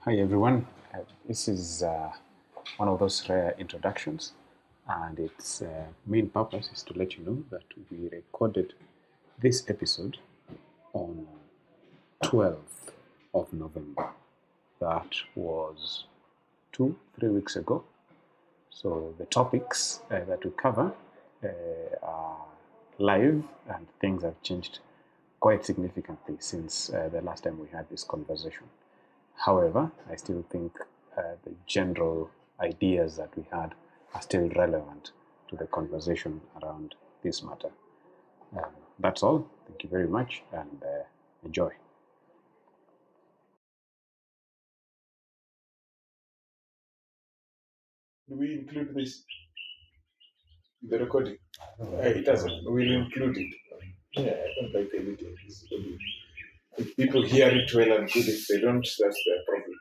Hi everyone, this is one of those rare introductions, and its main purpose is to let you know that we recorded this episode on 12th of November. That was 3 weeks ago. So the topics that we cover are live, and things have changed quite significantly since the last time we had this conversation. However, I still think the general ideas that we had are still relevant to the conversation around this matter. That's all. Thank you very much, and enjoy. Do we include this in the recording? It doesn't. We'll include it. Yeah, I don't like editing this. If people hear it well and good, if they don't, that's their problem.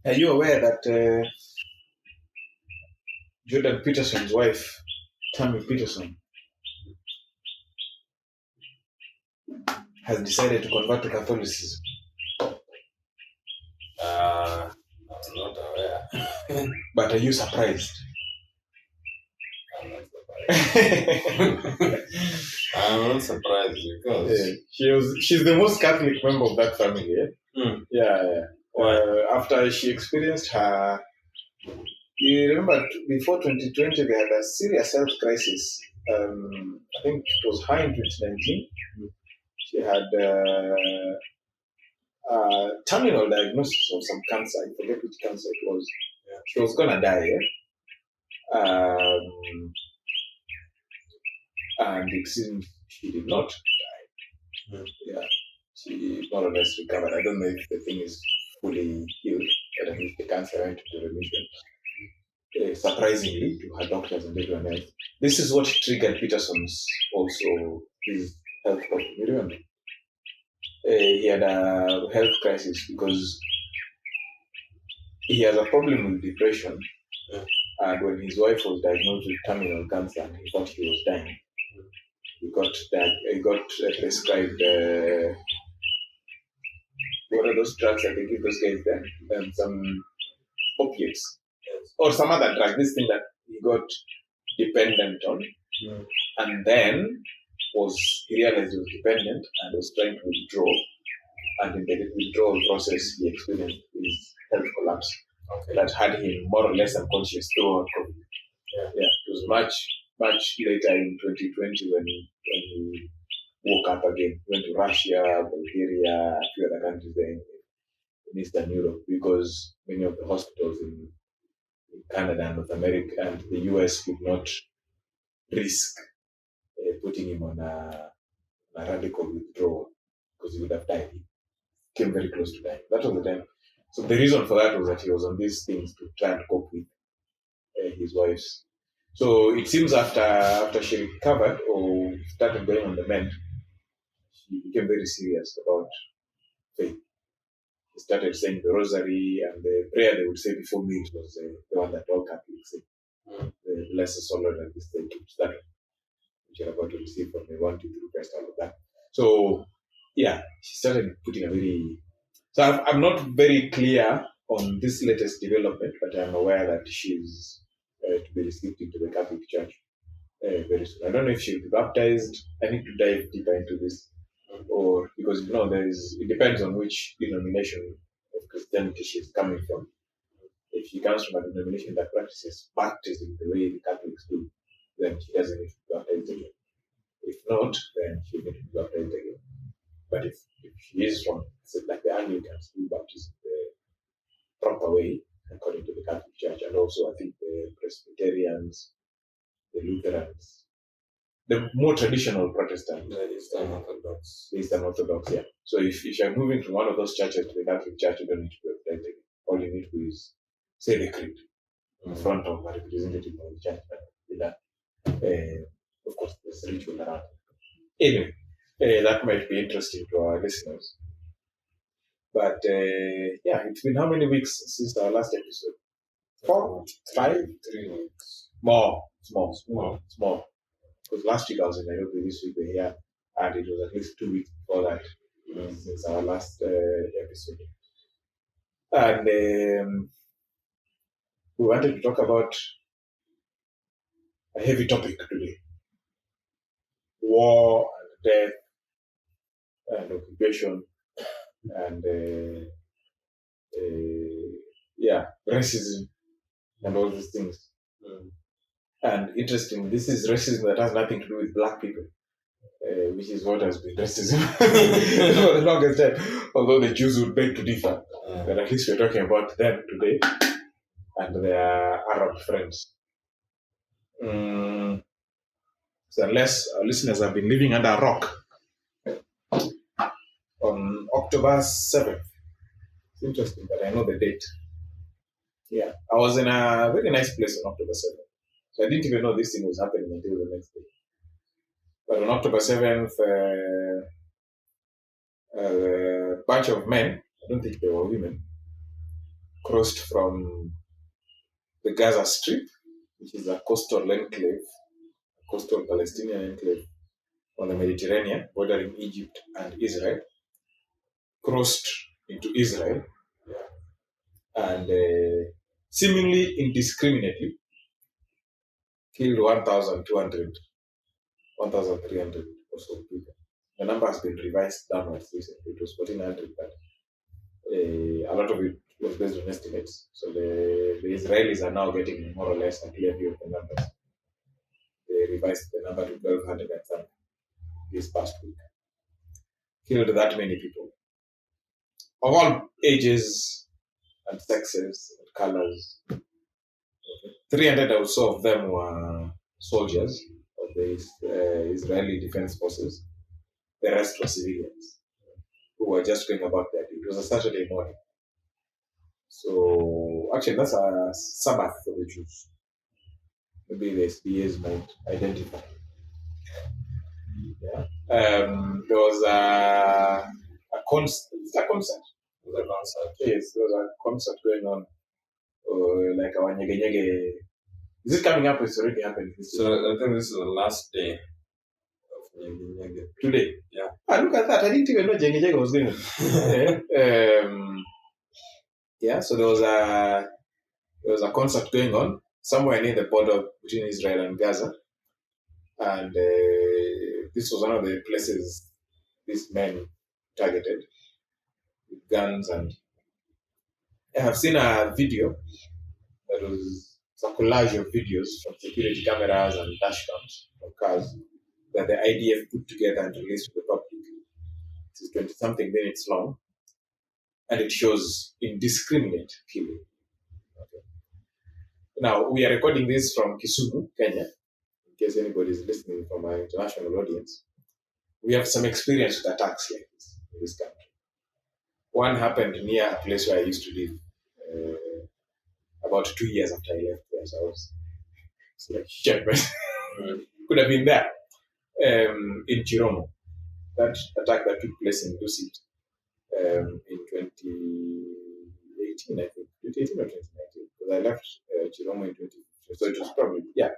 Are you aware that Jordan Peterson's wife, Tammy Peterson, has decided to convert to Catholicism? I'm not aware. But are you surprised? I'm not surprised. I'm not surprised because she's the most Catholic member of that family. Yeah. After she experienced her, you remember before 2020 they had a serious health crisis. I think it was high in 2019. She had terminal diagnosis of some cancer. I forget which cancer it was. Yeah. She was gonna die. And it seemed she did not die. Yeah, she more or less recovered. I don't know if the thing is fully healed, but at least the cancer went into remission. Surprisingly to her doctors and everyone else. This is what triggered Peterson's also his health problem. You remember? He had a health crisis because he has a problem with depression. And when his wife was diagnosed with terminal cancer and he thought he was dying, he got prescribed what are those drugs that they give those guys then? Some opiates. Or some other drug, this thing that he got dependent on. And then he realized he was dependent and was trying to withdraw. And in the withdrawal process, he experienced his health collapse. That had him more or less unconscious throughout COVID. Yeah. It was much later in 2020 when he woke up again. He went to Russia, Bulgaria, a few other countries there in Eastern Europe, because many of the hospitals in Canada and North America and the US could not risk putting him on a radical withdrawal because he would have died. He came very close to dying. That was the time. So the reason for that was that he was on these things to try and cope with his wife's. So it seems after she recovered or started going on the mend, she became very serious about faith. He started saying the rosary, and the prayer they would say before meals was the one that all Catholics say. The blessed Lord and this thing, that which you're about to receive from the 1, 2, 3 Christ, all of that. So yeah, she started putting a very. So I'm not very clear on this latest development, but I'm aware that she's to be received into the Catholic Church very soon. I don't know if she'll be baptized. I need to dive deeper into this, or because it depends on which denomination of Christianity she's coming from. If she comes from a denomination that practices baptism the way the Catholics do, then she doesn't need to be baptized again. If not, then she needs to be baptized again. But if she is from, like the Anglicans do baptism the proper way, according to the Catholic Church, and also I think the Presbyterians, the Lutherans, the more traditional Protestant, the Eastern Orthodox, yeah. So if you're moving from one of those churches to the Catholic Church, you don't need to be baptized again. All you need to do is say the creed in front of a representative of the church. Of course, there's a ritual around. Anyway, that might be interesting to our listeners. But yeah, it's been how many weeks since our last episode? 4, 5, 3 weeks. More. Because last week I was in Nairobi, this week we're here, and it was at least 2 weeks before that since our last episode. And we wanted to talk about a heavy topic today: war and death and occupation and racism and all these things. And interesting, this is racism that has nothing to do with black people, which is what has been racism for the longest time. Although the Jews would beg to differ, but at least we're talking about them today and their Arab friends. So unless our listeners have been living under a rock, on October 7th, it's interesting that I know the date. Yeah, I was in a very nice place on October 7th. So I didn't even know this thing was happening until the next day. But on October 7th, a bunch of men, I don't think they were women, crossed from the Gaza Strip, which is a coastal enclave, a coastal Palestinian enclave on the Mediterranean, bordering Egypt and Israel, crossed into Israel, and seemingly indiscriminately killed 1,200, 1,300 or so people. The number has been revised downwards recently. It was 1,400, but a lot of it was based on estimates. So the Israelis are now getting more or less a clear view of the numbers. They revised the number to 1,200 and something this past week. Killed that many people of all ages and sexes and colors. 300 or so of them were soldiers of the Israeli Defense Forces. The rest were civilians who were just going about their day. It was a Saturday morning. So, actually, that's a Sabbath for the Jews. Maybe the SBAs might identify. Yeah. There was a concert. Yes, there was a concert going on. Like our Nyege Nyege. Is it coming up? It's already happened. So I think this is the last day of Nyege Nyege. Today? Yeah. Look at that. I didn't even know Nyege Nyege was going on. So there was a concert going on somewhere near the border between Israel and Gaza. And this was one of the places these men targeted with guns. And I have seen a video that was a collage of videos from security cameras and dashcams of cars that the IDF put together and released to the public. It is 20-something minutes long, and it shows indiscriminate killing. Okay. Now, we are recording this from Kisumu, Kenya, in case anybody is listening from our international audience. We have some experience with attacks like this in this country. One happened near a place where I used to live about 2 years after I left there. So I was like, shit, but could have been there in Chiromo. That attack that took place in Lucid in 2018, I think. 2018 or 2019. Because I left Chiromo in 2015. So it was probably, yeah.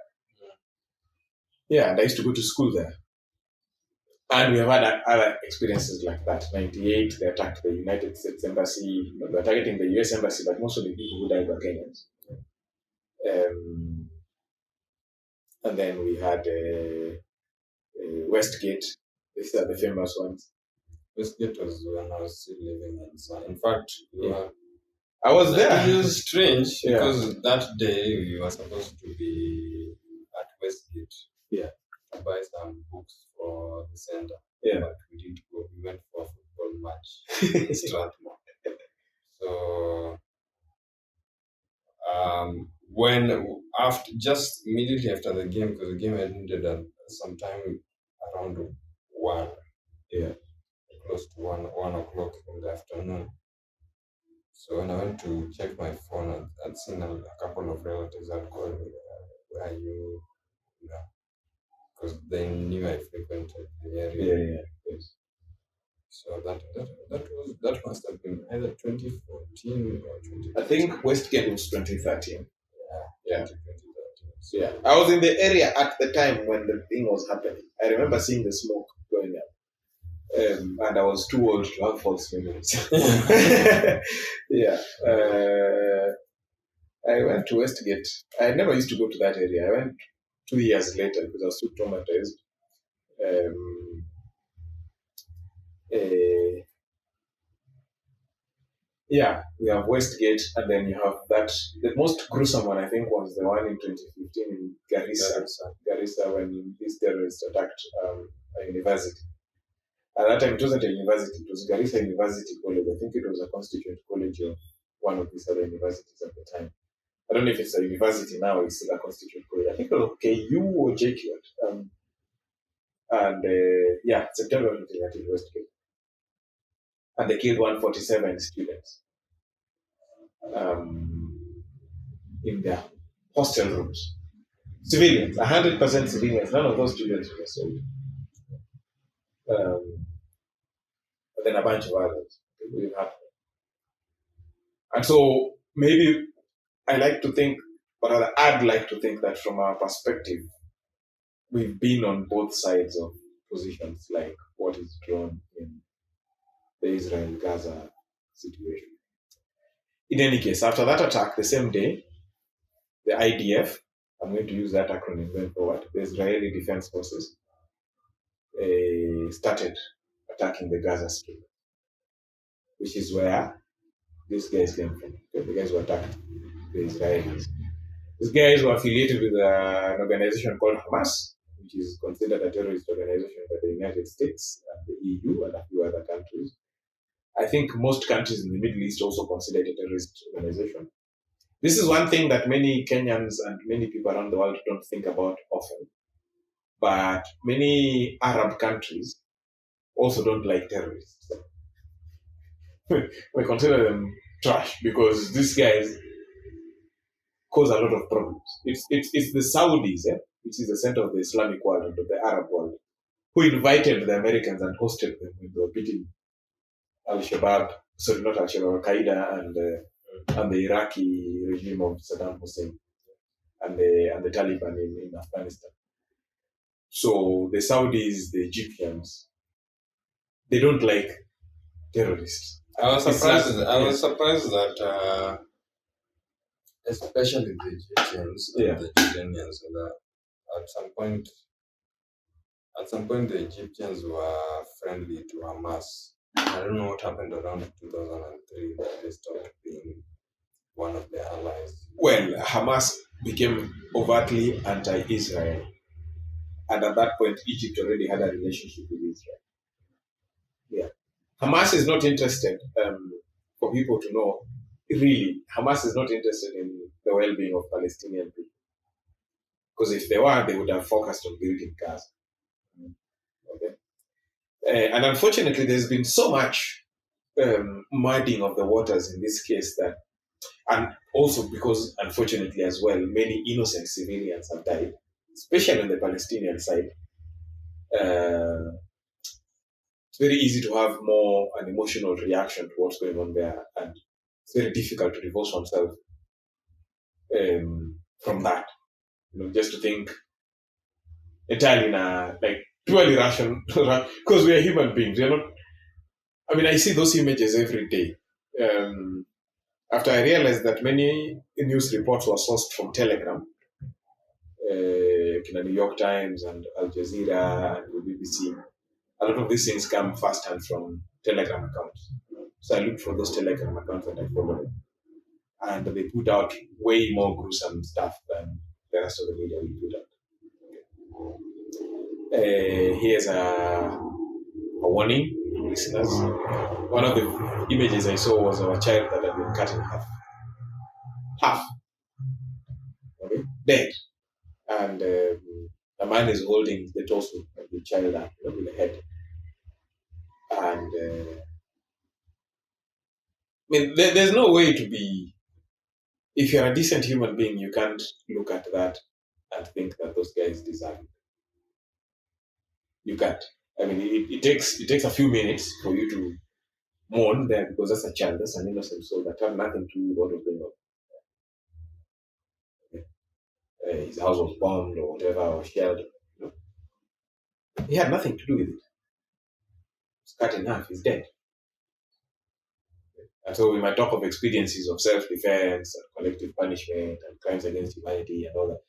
Yeah, and I used to go to school there. And we have had other experiences like that. 98, they attacked the United States Embassy. They were targeting the US Embassy, but most of the people who died were Kenyans. And then we had Westgate. These are the famous ones. Westgate was when I was still living in San. In fact, I was there. It was strange because that day we were supposed to be at Westgate. Yeah. To buy some books for the center. Yeah. But we didn't go. We went for a football match in Strathmore. So just immediately after the game, because the game ended at sometime around 1. Yeah. Close to 1 o'clock in the afternoon. So when I went to check my phone, I'd seen a couple of relatives had called me, where are you? Because they knew I frequented the area. Yeah. Yes. So that must have been either 2014 or 2013. I think Westgate was 2013. Yeah. 2013. So, yeah. I was in the area at the time when the thing was happening. I remember seeing the smoke going up. And I was too old to have false memories. Yeah. I went to Westgate. I never used to go to that area. I went 2 years later because I was too traumatized. Uh, yeah, we have Westgate, and then you have that. The most gruesome one, I think, was the one in 2015 in Garissa, when these terrorists attacked a university. At that time, it wasn't a university; it was Garissa University College. I think it was a constituent college of one of these other universities at the time. I don't know if it's a university now; it's still a constituent college. I think it was KU or JQ. And yeah, September 2019 Westgate, and they killed 147 students in their hostel rooms. Civilians, 100% civilians. None of those students were sold. But then a bunch of others. And so maybe I like to think, or rather, I'd like to think that from our perspective, we've been on both sides of positions, like what is drawn in the Israel-Gaza situation. In any case, after that attack, the same day, the IDF, I'm going to use that acronym going forward, the Israeli Defense Forces, started attacking the Gaza Strip, which is where these guys came from. The guys who attacked the Israelis. These guys were affiliated with an organization called Hamas, which is considered a terrorist organization by the United States and the EU and a few other countries. I think most countries in the Middle East also consider it a terrorist organization. This is one thing that many Kenyans and many people around the world don't think about often. But many Arab countries also don't like terrorists. We consider them trash because these guys cause a lot of problems. It's the Saudis, which is the center of the Islamic world and of the Arab world, who invited the Americans and hosted them when they were beating Al-Shabaab, sorry, not Al-Shabaab, Al-Qaeda and the Iraqi regime of Saddam Hussein and the Taliban in Afghanistan. So the Saudis, the Egyptians, they don't like terrorists. I was surprised that especially the Egyptians and the Jordanians, at some point the Egyptians were friendly to Hamas. I don't know what happened around 2003 that they stopped being one of their allies. Well, Hamas became overtly anti-Israel. And at that point, Egypt already had a relationship with Israel. Yeah. Hamas is not interested, for people to know, really, Hamas is not interested in the well-being of Palestinian people. Because if they were, they would have focused on building Gaza. Okay. And unfortunately, there's been so much muddying of the waters in this case that, and also because, unfortunately as well, many innocent civilians have died, especially on the Palestinian side. It's very easy to have more an emotional reaction to what's going on there, and it's very difficult to divorce oneself from that. Just to think entirely in a purely rational, because we are human beings. We are not. I mean, I see those images every day. After I realized that many news reports were sourced from Telegram, the New York Times and Al Jazeera and the BBC. A lot of these things come firsthand from Telegram accounts. So I looked for those Telegram accounts and I followed them. And they put out way more gruesome stuff than the rest of the media will put out. Here's a warning to listeners. One of the images I saw was of a child that had been cut in half. Okay? Dead. And a man is holding the torso of the child up with the head. And there's no way to be. If you're a decent human being, you can't look at that and think that those guys deserve it. You can't. I mean, it takes a few minutes for you to mourn there because that's a child, that's an innocent soul that had nothing to do with what was going on. His house was bombed or whatever, or shelled. He had nothing to do with it. is cut in half, is dead. And so we might talk of experiences of self-defense and collective punishment and crimes against humanity and all that.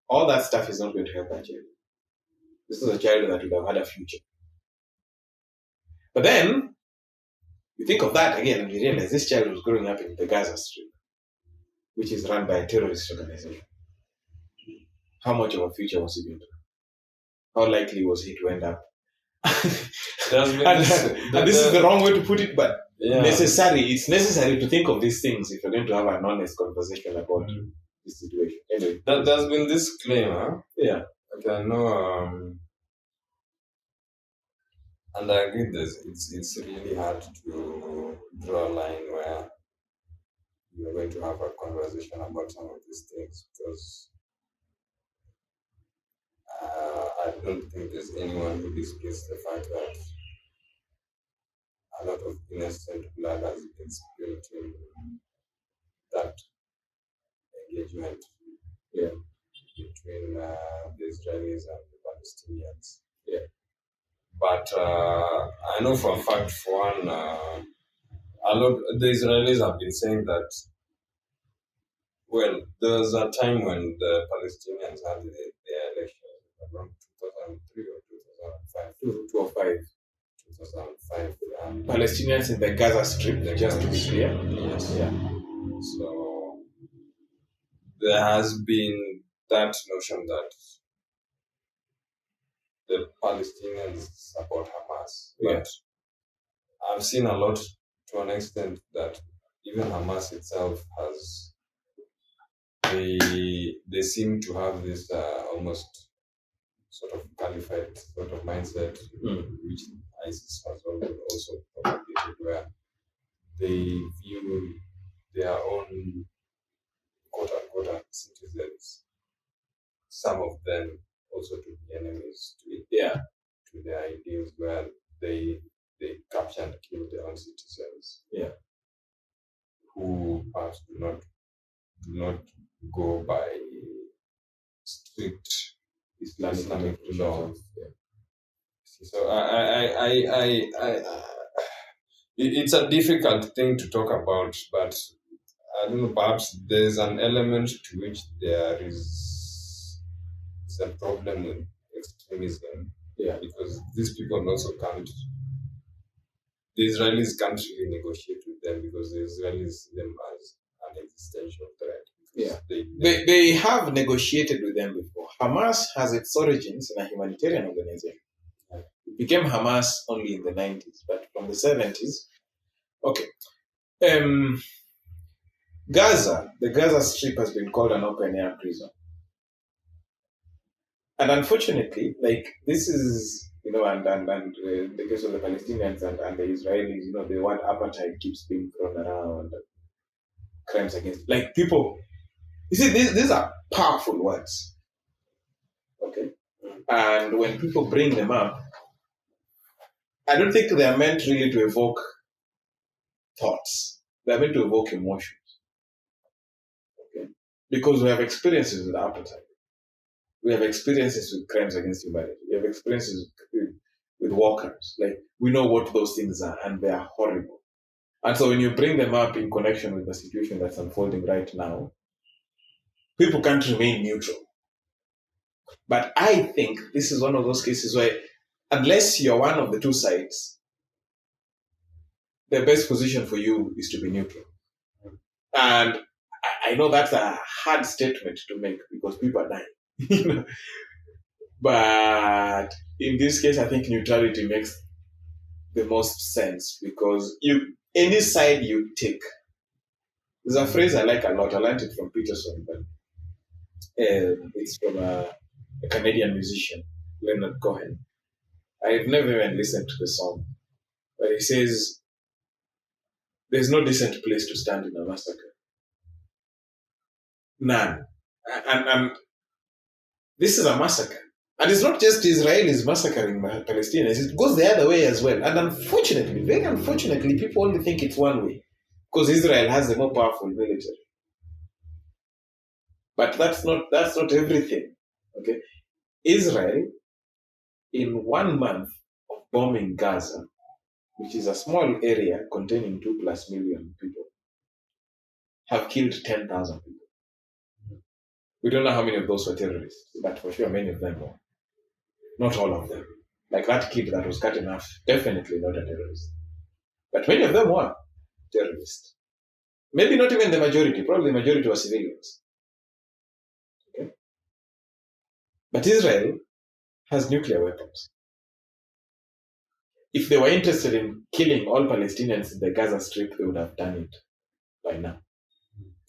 All that stuff is not going to help that child. This is a child that would have had a future. But then, you think of that again and you realize this child was growing up in the Gaza Strip, which is run by a terrorist organization. How much of a future was he going to have? How likely was he to end up? And this is the wrong way to put it, but it's necessary to think of these things if you're going to have an honest conversation about this situation. Anyway. There's been this claim, huh? Yeah. Okay, I know, and I agree that it's really hard to draw a line where you're going to have a conversation about some of these things, because I don't think there's anyone who disputes the fact that a lot of innocent blood has been spilled in that engagement between the Israelis and the Palestinians. Yeah. But I know for a fact, for one, the Israelis have been saying that, well, there was a time when the Palestinians had their elections around 2003 or 2005. 2005. Palestinians in the Gaza Strip, just to be clear. Yes. Yeah. So there has been that notion that the Palestinians support Hamas. But I've seen a lot, to an extent, that even Hamas itself has, they seem to have this almost sort of caliphate sort of mindset, which ISIS has also propagated, where they view their own quote-unquote citizens, some of them also to be enemies to their ideals, where they capture and kill their own citizens, who perhaps do not go by strict Islamic law. So it's a difficult thing to talk about, but I don't know, perhaps there's an element to which there is a problem with extremism. Because these people also the Israelis can't really negotiate with them, because the Israelis see them as an existential threat. They have negotiated with them before. Hamas has its origins in a humanitarian organization. It became Hamas only in the 90s, but from the 70s. Okay. The Gaza Strip has been called an open-air prison. And unfortunately, this is, and the case of the Palestinians and the Israelis, the word apartheid keeps being thrown around. Crimes against, people. You see, these are powerful words. Okay? And when people bring them up, I don't think they are meant really to evoke thoughts. They are meant to evoke emotions. Okay? Because we have experiences with apartheid. We have experiences with crimes against humanity. We have experiences with war crimes. We know what those things are, and they are horrible. And so when you bring them up in connection with the situation that's unfolding right now, people can't remain neutral. But I think this is one of those cases where, unless you're one of the two sides, the best position for you is to be neutral. And I know that's a hard statement to make because people are dying. But in this case, I think neutrality makes the most sense, because any side you take. There's a phrase I like a lot. I learned it from Peterson, but it's from a Canadian musician, Leonard Cohen. I've never even listened to the song, but he says, "There's no decent place to stand in a massacre. None." And this is a massacre. And it's not just Israelis massacring Palestinians, it goes the other way as well. And unfortunately, very unfortunately, people only think it's one way, because Israel has the more powerful military. But that's not everything. Okay? Israel, in 1 month of bombing Gaza, which is a small area containing 2+ million people, have killed 10,000 people. We don't know how many of those were terrorists, but for sure many of them were. Not all of them. Like that kid that was cut in half, definitely not a terrorist. But many of them were terrorists. Maybe not even the majority, probably the majority were civilians. Okay? But Israel has nuclear weapons. If they were interested in killing all Palestinians in the Gaza Strip, they would have done it by now.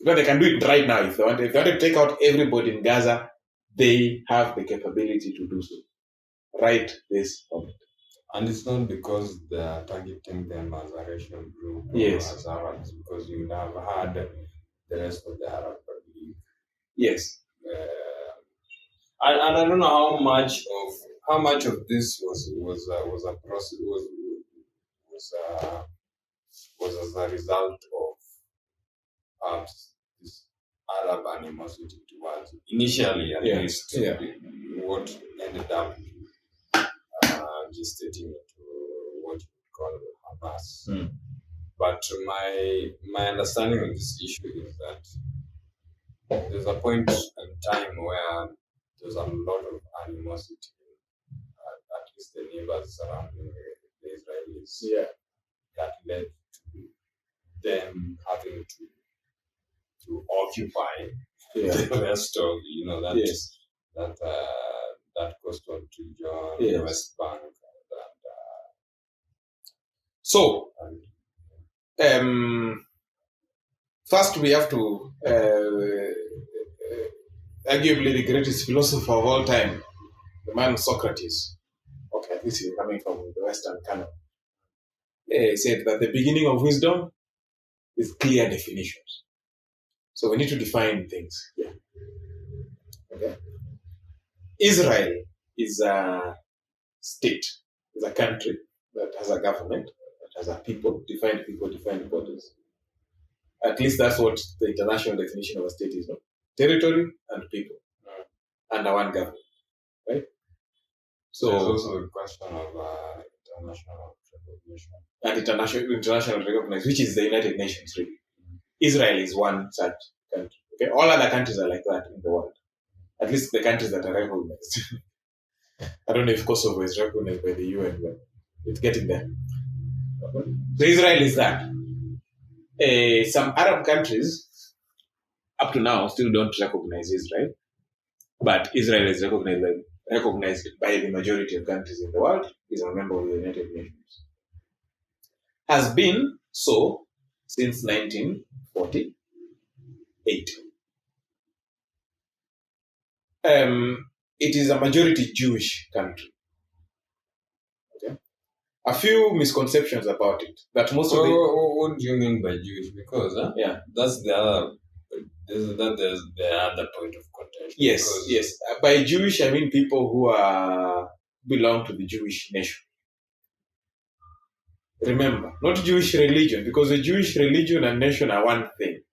But they can do it right now. If they want to take out everybody in Gaza, they have the capability to do so. Right this moment. And it's not because they are targeting them as a racial group or Yes. as Arabs, because you have had the rest of the Arab League. Yes. And I don't know how much of this was a process was as a result of this Arab animosity towards initially at least what ended up gestating into what you call Hamas. But my understanding of this issue is that there's a point in time where there's a lot of animosity, at least the neighbors surrounding the Israelis, that led to them having to occupy the rest of that coastal region, the West Bank. So, first we have to arguably the greatest philosopher of all time, the man Socrates. Okay, this is coming from the Western canon. Said that the beginning of wisdom is clear definitions. So we need to define things. Yeah. Okay. Israel is a state, is a country that has a government, that has a people, defined borders. At least that's what the international definition of a state is, no? Territory and people, under one government, right? So there's also a question of international recognition. And international recognition, which is the United Nations, really. Israel is one such country. Okay, all other countries are like that in the world. At least the countries that are recognized. I don't know if Kosovo is recognized by the UN, but it's getting there. So Israel is that. Some Arab countries, up to now, still don't recognize Israel, but Israel is recognized by the majority of countries in the world. Is a member of the United Nations. Has been so since 1948. It is a majority Jewish country. Okay, a few misconceptions about it. That most of what do you mean by Jewish? Because that's the other. There's the other point of contention. Yes. By Jewish, I mean people who belong to the Jewish nation. Remember, not Jewish religion, because the Jewish religion and nation are one thing.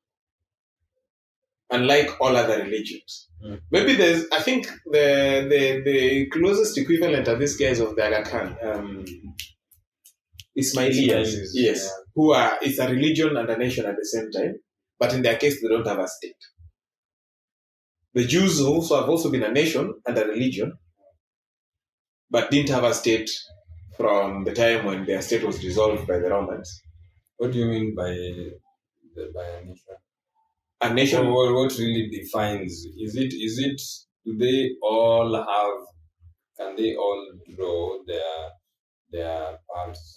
Unlike all other religions. Maybe I think the closest equivalent of these guys of the Aga Khan, Ismailians, yes, who it's a religion and a nation at the same time, but in their case they don't have a state. The Jews also have also been a nation and a religion, but didn't have a state from the time when their state was dissolved by the Romans. What do you mean by a nation? A nation. What really defines? Is it? Do they all have? Can they all draw their perhaps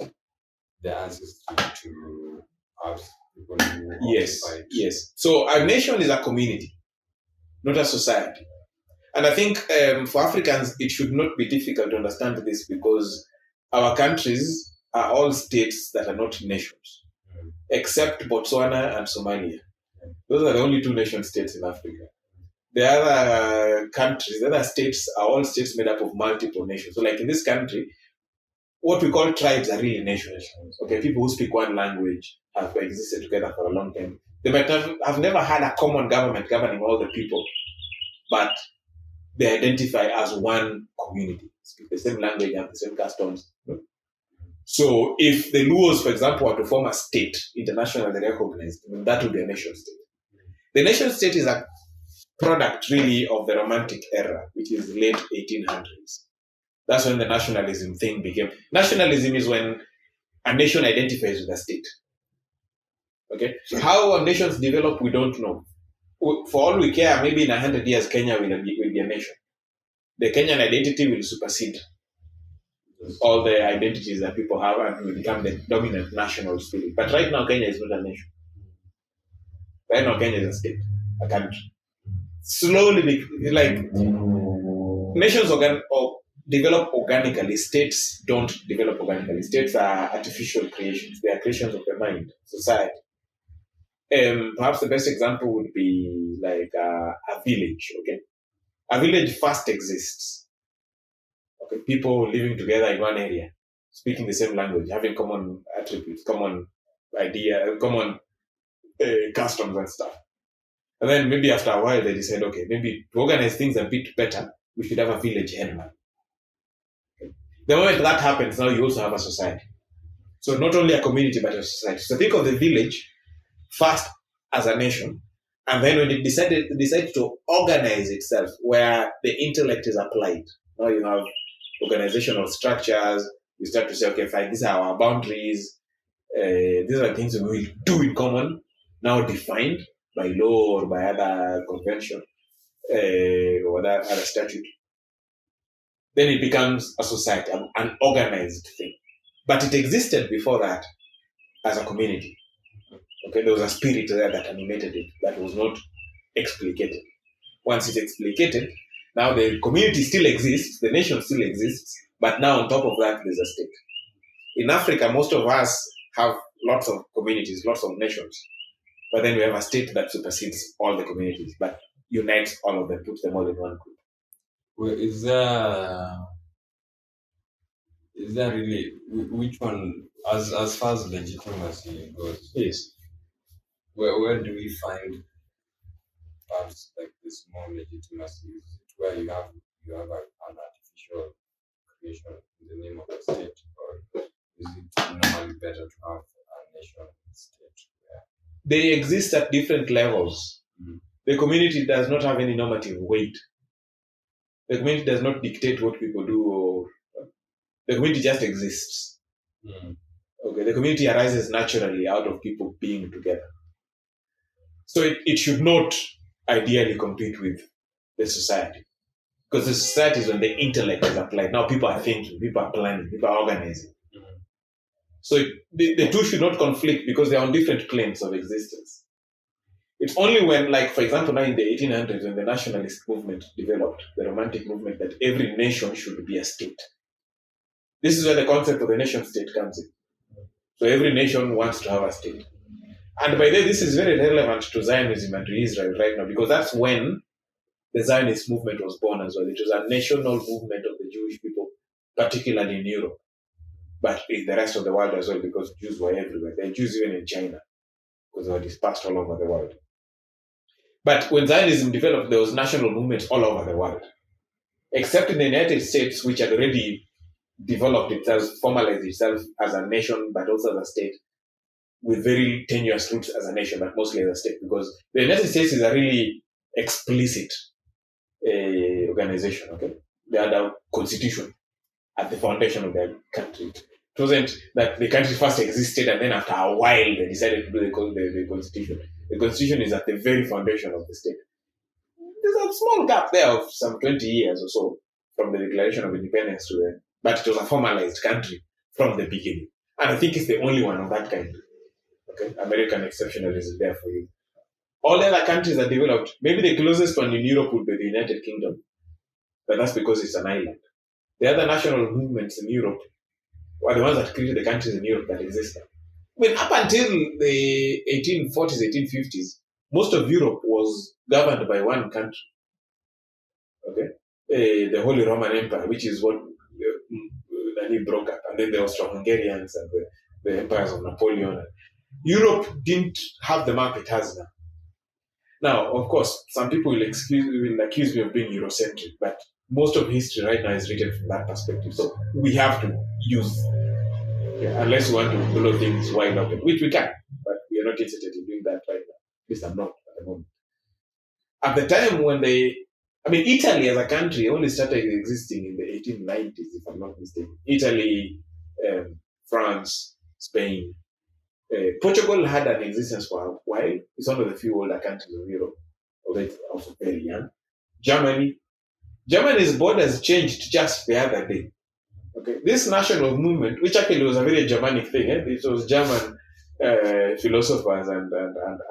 their ancestry to perhaps people who occupied? Yes. So a nation is a community, not a society. And I think for Africans, it should not be difficult to understand this because our countries are all states that are not nations, except Botswana and Somalia. Those are the only two nation states in Africa. The other countries, the other states are all states made up of multiple nations. So like in this country, what we call tribes are really nations. Okay, people who speak one language have existed together for a long time. They might have never had a common government governing all the people, but they identify as one community, speak the same language, have the same customs. So if the Luos, for example, were to form a state, internationally recognized, that would be a nation state. The nation state is a product really of the Romantic era, which is late 1800s. That's when the nationalism thing became. Nationalism is when a nation identifies with a state. Okay? How nations develop, we don't know. For all we care, maybe in 100 years, Kenya will be a nation. The Kenyan identity will supersede all the identities that people have and will become the dominant national spirit. But right now, Kenya is not a nation. Right now, Kenya is a state, a country. Slowly, like nations develop organically. States don't develop organically. States are artificial creations. They are creations of the mind, society. Perhaps the best example would be like a village. Okay, a village first exists. Okay, people living together in one area, speaking the same language, having common attributes, common idea, common customs and stuff. And then maybe after a while they decide, okay, maybe to organize things a bit better, we should have a village headman. Okay. The moment that happens, now you also have a society. So not only a community, but a society. So think of the village first as a nation, and then when it decided to organize itself, where the intellect is applied. Now you have organizational structures. You start to say, okay, fine, these are our boundaries. These are things we will do in common, now defined by law or by other convention or other statute. Then it becomes a society, an organized thing. But it existed before that as a community. Okay, there was a spirit there that animated it, that was not explicated. Once it's explicated, now the community still exists, the nation still exists, but now on top of that, there's a state. In Africa, most of us have lots of communities, lots of nations, but then we have a state that supersedes all the communities, but unites all of them, puts them all in one group. Well, is there really, which one, as far as legitimacy goes? Yes. Where do we find parts like this more legitimacy? Is it where you have an artificial creation in the name of a state, or is it normally better to have a nation state? They exist at different levels. Mm-hmm. The community does not have any normative weight. The community does not dictate what people do, or the community just exists. Mm-hmm. Okay, the community arises naturally out of people being together. So it should not ideally compete with the society. Because the society is when the intellect is applied. Now people are thinking, people are planning, people are organizing. Mm-hmm. So the two should not conflict because they are on different planes of existence. It's only when, like, for example, now in the 1800s, when the nationalist movement developed, the romantic movement, that every nation should be a state. This is where the concept of the nation state comes in. So every nation wants to have a state. And by the way, this is very relevant to Zionism and to Israel right now, because that's when the Zionist movement was born as well. It was a national movement of the Jewish people, particularly in Europe, but in the rest of the world as well, because Jews were everywhere. There are Jews even in China, because they were dispersed all over the world. But when Zionism developed, there was national movements all over the world, except in the United States, which had already developed itself, formalized itself as a nation, but also as a state, with very tenuous roots as a nation, but mostly as a state, because the United States is a really explicit organization. Okay, they had a constitution at the foundation of their country. It wasn't that the country first existed and then after a while they decided to do the constitution. The constitution is at the very foundation of the state. There's a small gap there of some 20 years or so from the Declaration of Independence to then, but it was a formalized country from the beginning. And I think it's the only one of that kind. Okay, American exceptionalism is there for you. All the other countries are developed. Maybe the closest one in Europe would be the United Kingdom, but that's because it's an island. The other national movements in Europe were the ones that created the countries in Europe that exist now. I mean, up until the 1840s, 1850s, most of Europe was governed by one country. Okay, the Holy Roman Empire, which is what then broke up, and then the Austro-Hungarians and the empires of Napoleon. Europe didn't have the map it has now. Now, of course, some people will accuse me of being Eurocentric, but most of history right now is written from that perspective. So we have to use Unless you want to blow things wide open, which we can, but we are not interested in doing that right now. At least I'm not at the moment. At the time when Italy as a country only started existing in the 1890s, if I'm not mistaken. Italy, France, Spain. Portugal had an existence for a while. It's one of the few older countries of Europe, although it's also very young. Germany's borders changed just the other day. Okay, this national movement, which actually was a very Germanic thing, it was German philosophers and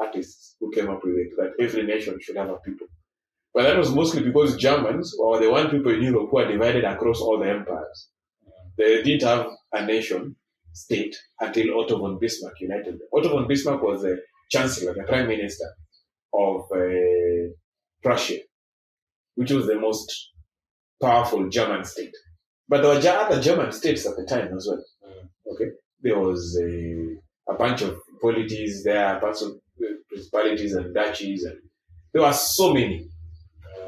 artists who came up with it, that every nation should have a people. But that was mostly because Germans were the one people in Europe who are divided across all the empires. They didn't have a nation state until Otto von Bismarck united them. Otto von Bismarck was the chancellor, the prime minister of Prussia, which was the most powerful German state. But there were other German states at the time as well. Okay, there was a bunch of polities there, a bunch of principalities and duchies, and there were so many.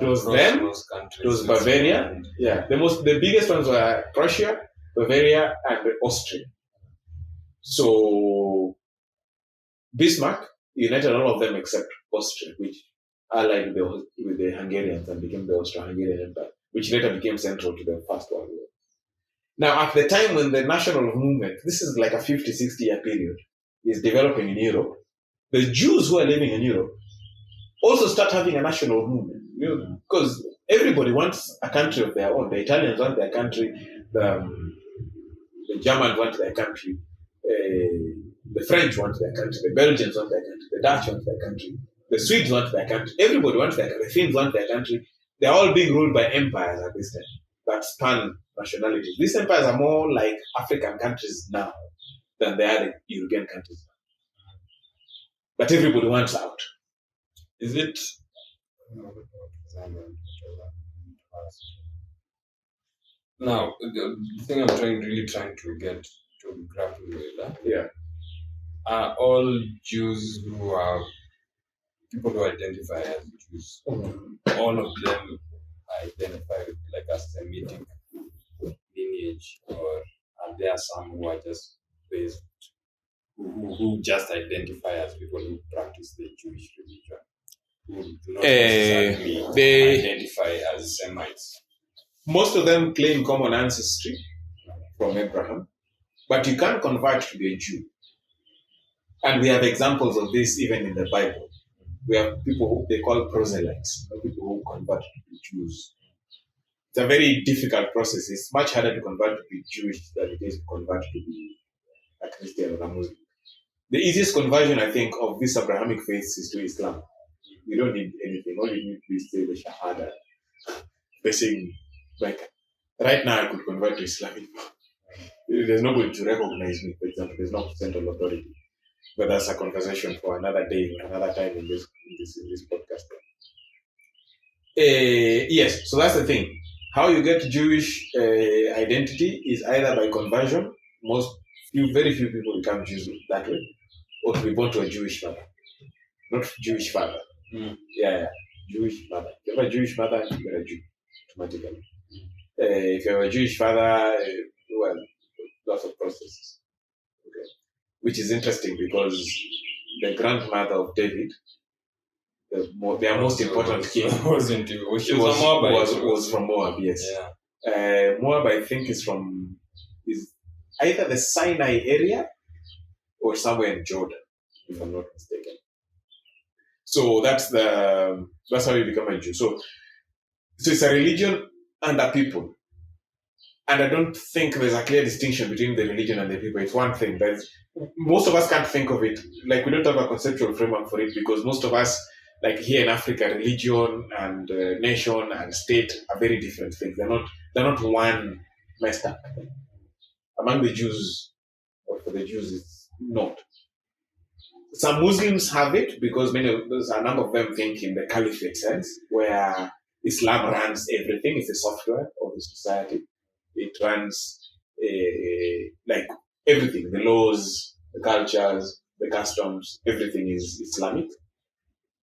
It was them. It was Bavaria. Yeah, the biggest ones were Prussia, Bavaria, and Austria. So Bismarck united all of them except Austria, which allied with the Hungarians and became the Austro-Hungarian Empire, which later became central to the First World War. Now, at the time when the national movement, this is like a 50, 60-year period, is developing in Europe, the Jews who are living in Europe also start having a national movement. Because everybody wants a country of their own. The Italians want their country, the Germans want their country, the French want their country, the Belgians want their country, the Dutch want their country, the Swedes want their country, everybody wants their country, the Finns want their country. They're all being ruled by empires at this time that span nationalities. These empires are more like African countries now than they are the European countries. But everybody wants out. Is it? Now, the thing I'm really trying to get to grapple with, are all Jews who are people who identify as Jews, all of them identify with like a Semitic lineage, or are there some who are just based, who just identify as people who practice the Jewish religion, who do not necessarily identify as Semites? Most of them claim common ancestry from Abraham, but you can't convert to be a Jew. And we have examples of this even in the Bible. We have people who they call proselytes, people who convert to be Jews. It's a very difficult process. It's much harder to convert to be Jewish than it is to convert to be a Christian or a Muslim. The easiest conversion, I think, of this Abrahamic faith is to Islam. You don't need anything. All you need to say the Shahada. Basically, like, right now I could convert to Islam. There's nobody to recognize me, for example. There's no central authority. But that's a conversation for another day, another time in this podcast. Yes, so that's the thing. How you get Jewish identity is either by conversion. Very few people become Jews that way, or to be born to a Jewish mother, not Jewish father. Yeah, Jewish mother. If you have a Jewish mother, you're a Jew automatically. If you have a Jewish father, well, lots of processes. Okay. Which is interesting because the grandmother of David, their most important king, was from Moab. Yes, Moab, I think, is either the Sinai area or somewhere in Jordan, if I'm not mistaken. So that's how you become a Jew. So it's a religion and a people. And I don't think there's a clear distinction between the religion and the people. It's one thing. Most of us can't think of it. Like, we don't have a conceptual framework for it because most of us, like here in Africa, religion and nation and state are very different things. They're not one messed up. Among the Jews, or for the Jews, it's not. Some Muslims have it because a number of them think in the caliphate sense, where Islam runs everything. It's the software of the society. It runs like everything, the laws, the cultures, the customs, everything is Islamic.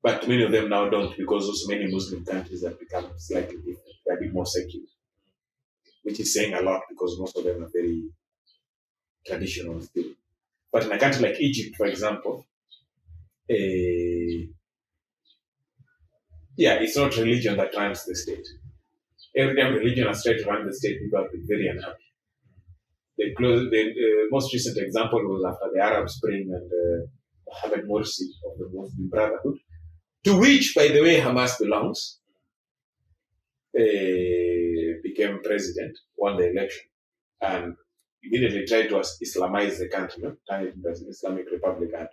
But many of them now don't, because also many Muslim countries have become slightly different. They're a bit more secular, which is saying a lot because most of them are very traditional still. But in a country like Egypt, for example, it's not religion that runs the state. Every time religion has tried to run the state, people have been very unhappy. The most recent example was after the Arab Spring and Mohammed Morsi of the Muslim Brotherhood, to which, by the way, Hamas belongs, became president, won the election, and immediately tried to Islamize the country, turn it into an Islamic Republic. And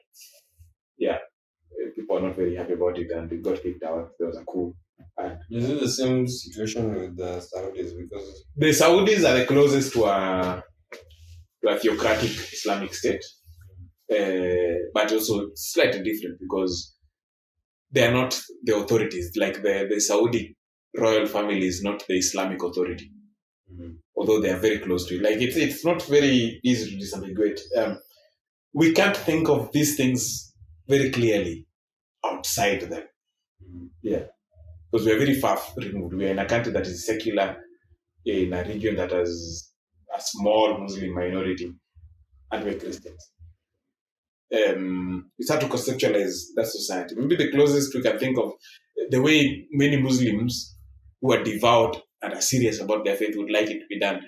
people are not very happy about it, and it got kicked out. There was a coup. And is it the same situation with the Saudis? Because the Saudis are the closest to a theocratic Islamic state, but also slightly different because they are not the authorities. Like the Saudi royal family is not the Islamic authority, although they are very close to it. Like it's not very easy to disambiguate. We can't think of these things very clearly outside them. Because we are very far removed. We are in a country that is secular, in a region that has a small Muslim minority, and we're Christians. It's hard to conceptualize that society. Maybe the closest we can think of, the way many Muslims who are devout and are serious about their faith would like it to be done,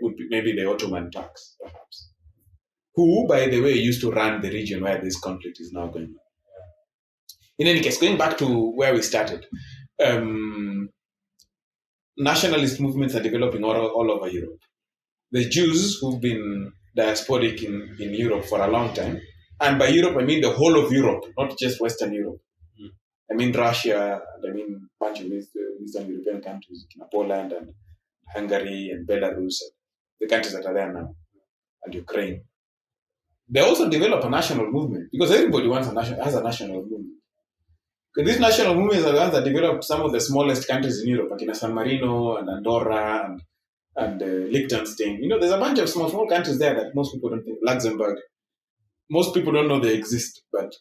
would be maybe the Ottoman Turks, perhaps, who, by the way, used to run the region where this conflict is now going on. In any case, going back to where we started, nationalist movements are developing all over Europe. The Jews who've been diasporic in Europe for a long time, and by Europe I mean the whole of Europe, not just Western Europe. I mean Russia, and I mean a bunch of Eastern European countries, Poland and Hungary and Belarus, the countries that are there now, and Ukraine. They also develop a national movement because everybody has a national movement. Because these national movements are the ones that developed some of the smallest countries in Europe, like San Marino and Andorra and Liechtenstein. There's a bunch of small countries there that most people don't think. Luxembourg. Most people don't know they exist, but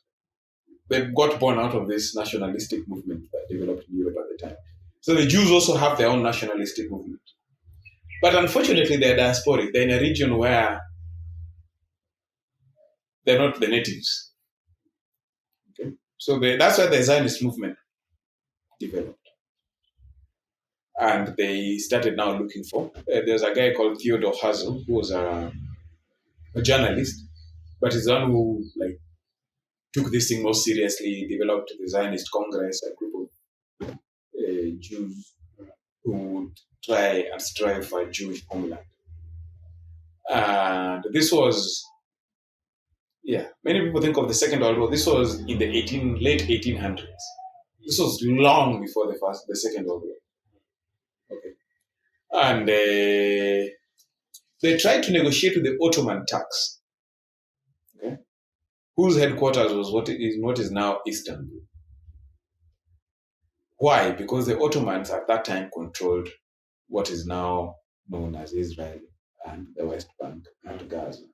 they got born out of this nationalistic movement that developed in Europe at the time. So the Jews also have their own nationalistic movement. But unfortunately, they're diasporic. They're in a region where they're not the natives. Okay? So that's where the Zionist movement developed. And they started now looking for. There's a guy called Theodor Herzl, who was a journalist, but he's the one who took this thing more seriously, developed the Zionist Congress, a group of Jews who would try and strive for a Jewish homeland. And this was, many people think of the Second World War. This was in the late 1800s. This was long before the Second World War. Okay. And they tried to negotiate with the Ottoman Turks, okay, whose headquarters was what is now Istanbul. Why? Because the Ottomans at that time controlled what is now known as Israel and the West Bank and Gaza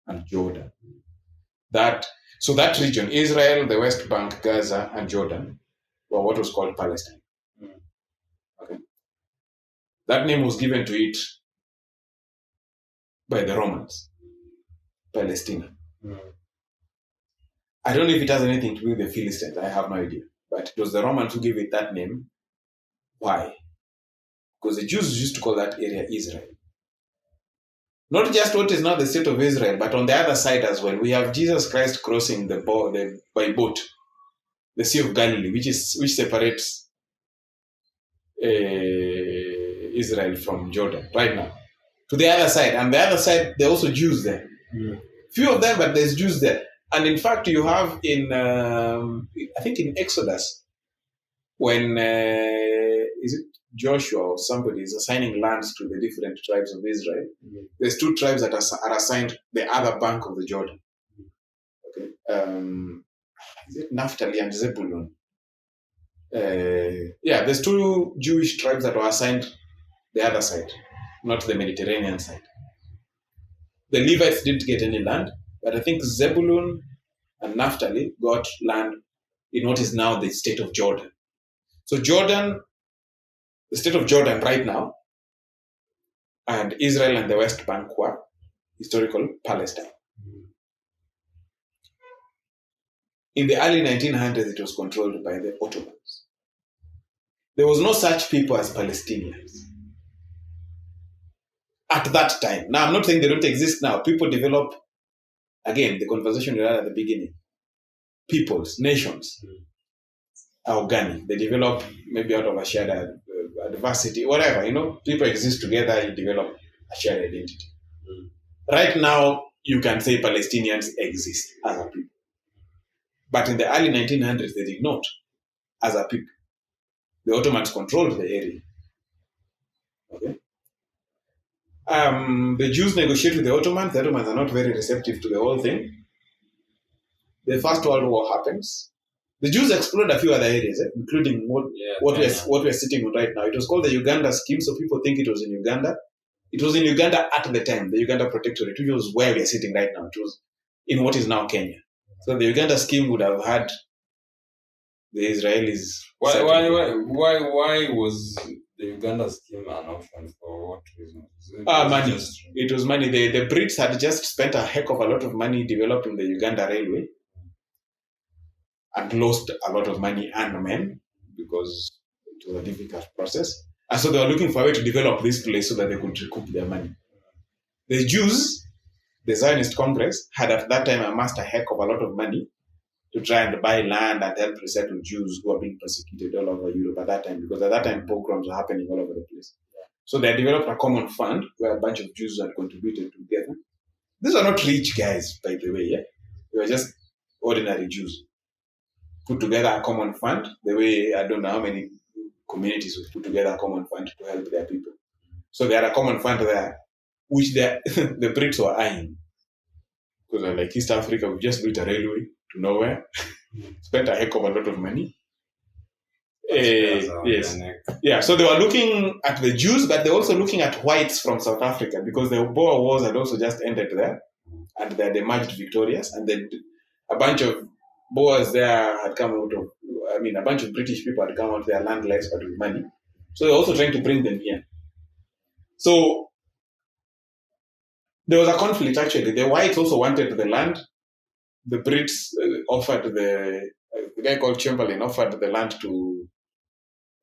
and Jordan. So that region, Israel, the West Bank, Gaza, and Jordan, were what was called Palestine. Okay. That name was given to it by the Romans, Palestina. I don't know if it has anything to do with the Philistines. I have no idea. But it was the Romans who gave it that name. Why? Because the Jews used to call that area Israel. Not just what is now the state of Israel, but on the other side as well. We have Jesus Christ crossing by boat, the Sea of Galilee, which separates Israel from Jordan right now. To the other side. And the other side, there are also Jews there. Few of them, but there's Jews there. And in fact, you have I think in Exodus, when is it Joshua or somebody is assigning lands to the different tribes of Israel, there's two tribes that are assigned the other bank of the Jordan. Okay, is it Naphtali and Zebulun? There's two Jewish tribes that were assigned the other side, not the Mediterranean side. The Levites didn't get any land, but I think Zebulun and Naphtali got land in what is now the state of Jordan. So Jordan, the state of Jordan right now, and Israel and the West Bank were historical Palestine. In the early 1900s, it was controlled by the Ottomans. There was no such people as Palestinians at that time. Now, I'm not saying they don't exist now. People develop, again, the conversation we had at the beginning. Peoples, nations are organic. They develop maybe out of a shared adversity, whatever. People exist together, you develop a shared identity. Right now, you can say Palestinians exist as a people. But in the early 1900s, they did not as a people. The Ottomans controlled the area. Okay. The Jews negotiate with the Ottomans. The Ottomans are not very receptive to the whole thing. The First World War happens. The Jews explored a few other areas, including what we're sitting on right now. It was called the Uganda Scheme, so people think it was in Uganda. It was in Uganda at the time, the Uganda Protectorate, which was where we are sitting right now. It was in what is now Kenya. So the Uganda Scheme would have had the Israelis. Why was the Uganda Scheme an option? For what reason? Money. It was money. The Brits had just spent a heck of a lot of money developing the Uganda Railway and lost a lot of money and men because it was a difficult process. And so they were looking for a way to develop this place so that they could recoup their money. The Jews, the Zionist Congress, had at that time amassed a heck of a lot of money to try and buy land and help resettle Jews who were being persecuted all over Europe at that time, because at that time pogroms were happening all over the place. So they developed a common fund where a bunch of Jews had contributed together. These are not rich guys, by the way, yeah? They were just ordinary Jews. Put together a common fund, the way I don't know how many communities would put together a common fund to help their people. So they had a common fund there, which the Brits were eyeing. Because they're like, East Africa, we just built a railway to nowhere, spent a heck of a lot of money. Yes. Yeah, so they were looking at the Jews, but they're also looking at whites from South Africa, because the Boer Wars had also just ended there, and they had emerged victorious, and then a bunch of Boers there had come out of, a bunch of British people had come out there landless but with money. So they're also trying to bring them here. So there was a conflict, actually. The whites also wanted the land. The Brits offered the guy called Chamberlain offered the land to,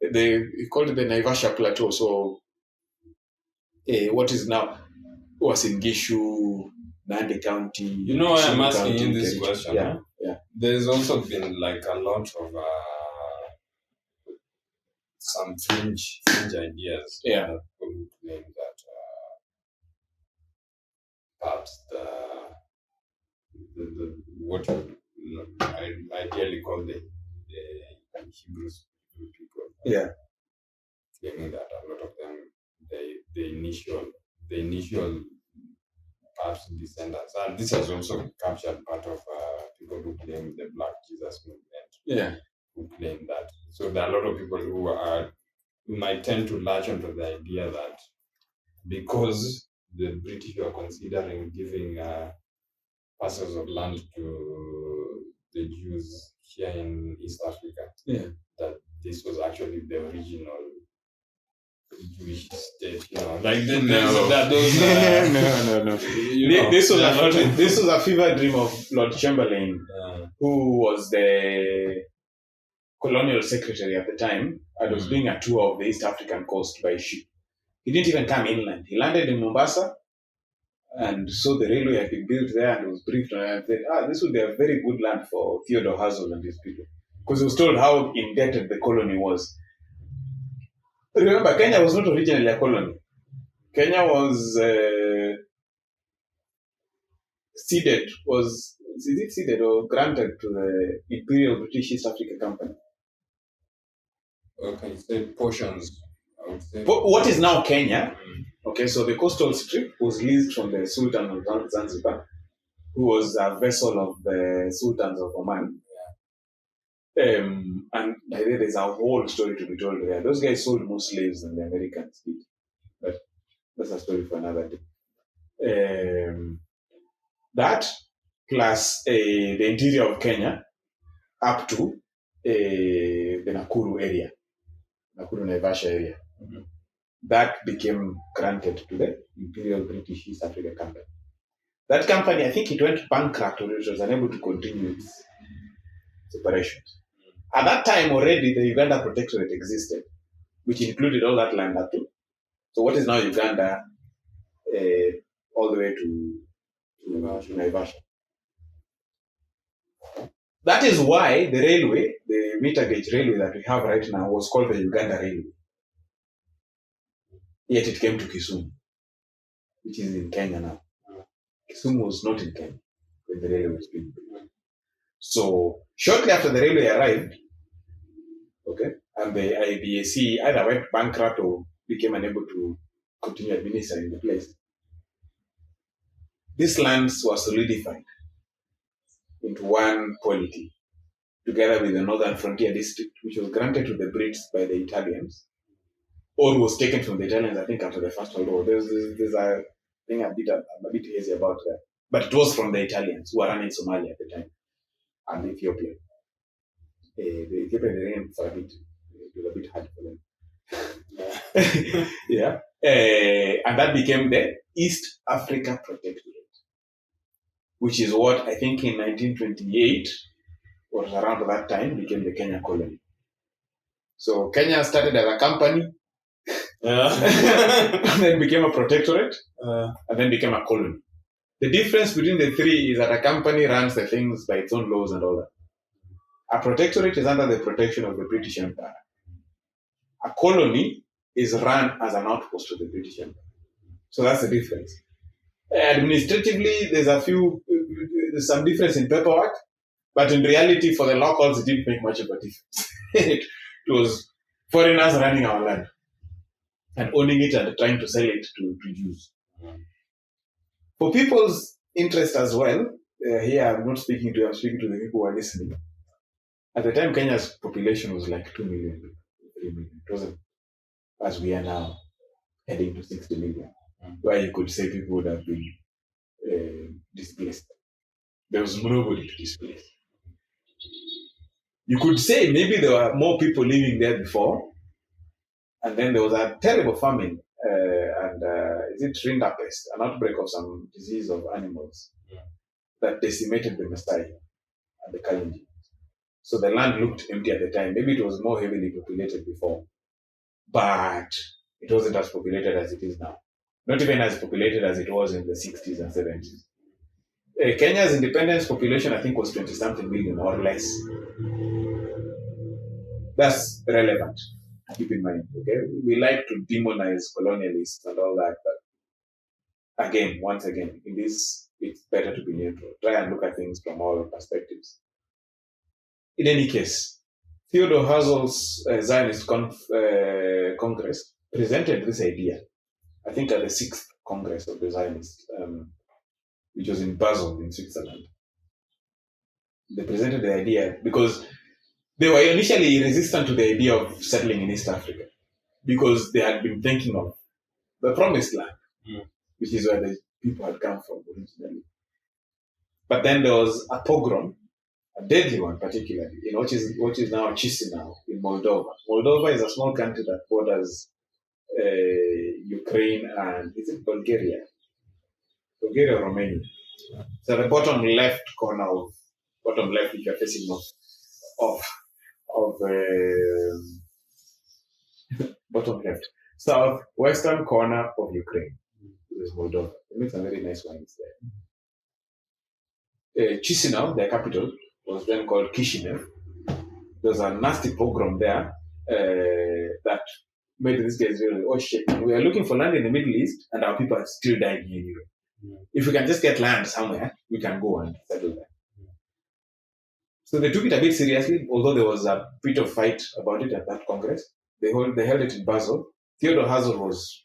he called it the Naivasha Plateau. So what is now Uasin Gishu, Nandi County. You know why I'm asking you this question? Yeah. There's also been like a lot of some fringe ideas. Yeah. That people claim that perhaps the what I ideally call the Hebrew people. Yeah. Claiming that a lot of them, the initial perhaps descendants, and this has also captured part of people who claim the Black Jesus movement. Yeah. Who claim that. So there are a lot of people who might tend to latch onto the idea that because the British were considering giving parcels of land to the Jews here in East Africa, that this was actually the original Jewish state, like no. This was a fever dream of Lord Chamberlain, who was the colonial secretary at the time, and was doing a tour of the East African coast by ship. He didn't even come inland. He landed in Mombasa, and so the railway had been built there, and was briefed on it, and said, this would be a very good land for Theodore Hazel and his people. Because he was told how indebted the colony was. Remember, Kenya was not originally a colony. Kenya was ceded or granted to the Imperial British East Africa Company. Okay, so portions, I would say. What is now Kenya? Okay, so the coastal strip was leased from the Sultan of Zanzibar, who was a vessel of the Sultans of Oman. And there's a whole story to be told there. Those guys sold more slaves than the Americans did. But that's a story for another day. That plus the interior of Kenya up to the Nakuru area, Nakuru Naivasha area. That became granted to the Imperial British East Africa Company. That company, I think it went bankrupt or it was unable to continue its operations. At that time already, the Uganda Protectorate existed, which included all that land up to. So what is now Uganda, all the way to Naivasha. That is why the railway, the meter gauge railway that we have right now, was called the Uganda Railway. Yet it came to Kisumu, which is in Kenya now. Kisumu was not in Kenya when the railway was being built. So shortly after the railway arrived, okay, and the IBAC either went bankrupt or became unable to continue administering the place, these lands were solidified into one polity, together with the Northern Frontier District, which was granted to the Brits by the Italians, or was taken from the Italians, I think, after the First World War. There's a thing I'm a bit hazy about that. But it was from the Italians who were running Somalia at the time, and Ethiopia. The Ethiopian reigned for a bit. It was a bit hard for them. Yeah. And that became the East Africa Protectorate, which is what I think in 1928, or around that time, became the Kenya colony. So Kenya started as a company, and then became a protectorate, and then became a colony. The difference between the three is that a company runs the things by its own laws and all that. A protectorate is under the protection of the British Empire. A colony is run as an outpost of the British Empire. So that's the difference. Administratively, there's some difference in paperwork, but in reality, for the locals, it didn't make much of a difference. It was foreigners running our land and owning it and trying to sell it to Jews. For people's interest as well, here I'm speaking to the people who are listening. At the time, Kenya's population was like 2 million, 3 million. It wasn't as we are now, heading to 60 million, where you could say people would have been displaced. There was nobody to displace. You could say maybe there were more people living there before, and then there was a terrible famine, and is it rinderpest, an outbreak of some disease of animals that decimated the Maasai and the Kalenjin. So the land looked empty at the time. Maybe it was more heavily populated before, but it wasn't as populated as it is now. Not even as populated as it was in the 60s and 70s. Kenya's independence population, I think, was 20-something million or less. That's relevant. Keep in mind, okay? We like to demonize colonialists and all that, but again, once again, in this, it's better to be neutral. Try and look at things from all perspectives. In any case, Theodore Herzl's Zionist Congress presented this idea, I think at the 6th Congress of the Zionists, which was in Basel in Switzerland. They presented the idea because they were initially resistant to the idea of settling in East Africa because they had been thinking of the Promised Land, which is where the people had come from originally. But then there was a pogrom, a deadly one particularly, what is now Chisinau in Moldova. Moldova is a small country that borders Ukraine and is it Bulgaria? Bulgaria or Romania. So the bottom left corner if you're facing north of bottom left, southwestern corner of Ukraine. Is Moldova. They make some very nice wines there. Chisinau, their capital, was then called Kishinev. There was a nasty pogrom there that made these guys really, oh shit, we are looking for land in the Middle East and our people are still dying here in Europe. If we can just get land somewhere, we can go and settle there. So they took it a bit seriously, although there was a bit of fight about it at that Congress. They held it in Basel. Theodor Herzl was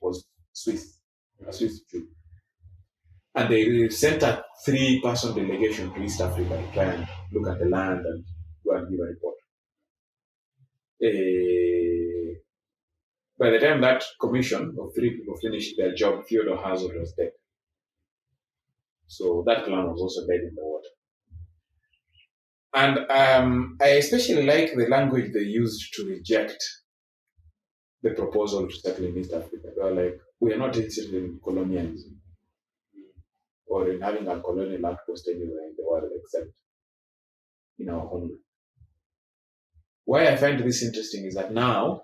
Swiss, a Swiss Jew. And they sent a 3-person delegation to East Africa to try and look at the land and go and give a report. By the time that commission of 3 people finished their job, Theodor Herzl was dead. So that plan was also dead in the water. And I especially like the language they used to reject the proposal to settle in East Africa. They were like, we are not interested in colonialism. or in having a colonial outpost anywhere in the world except in our homeland. Why I find this interesting is that now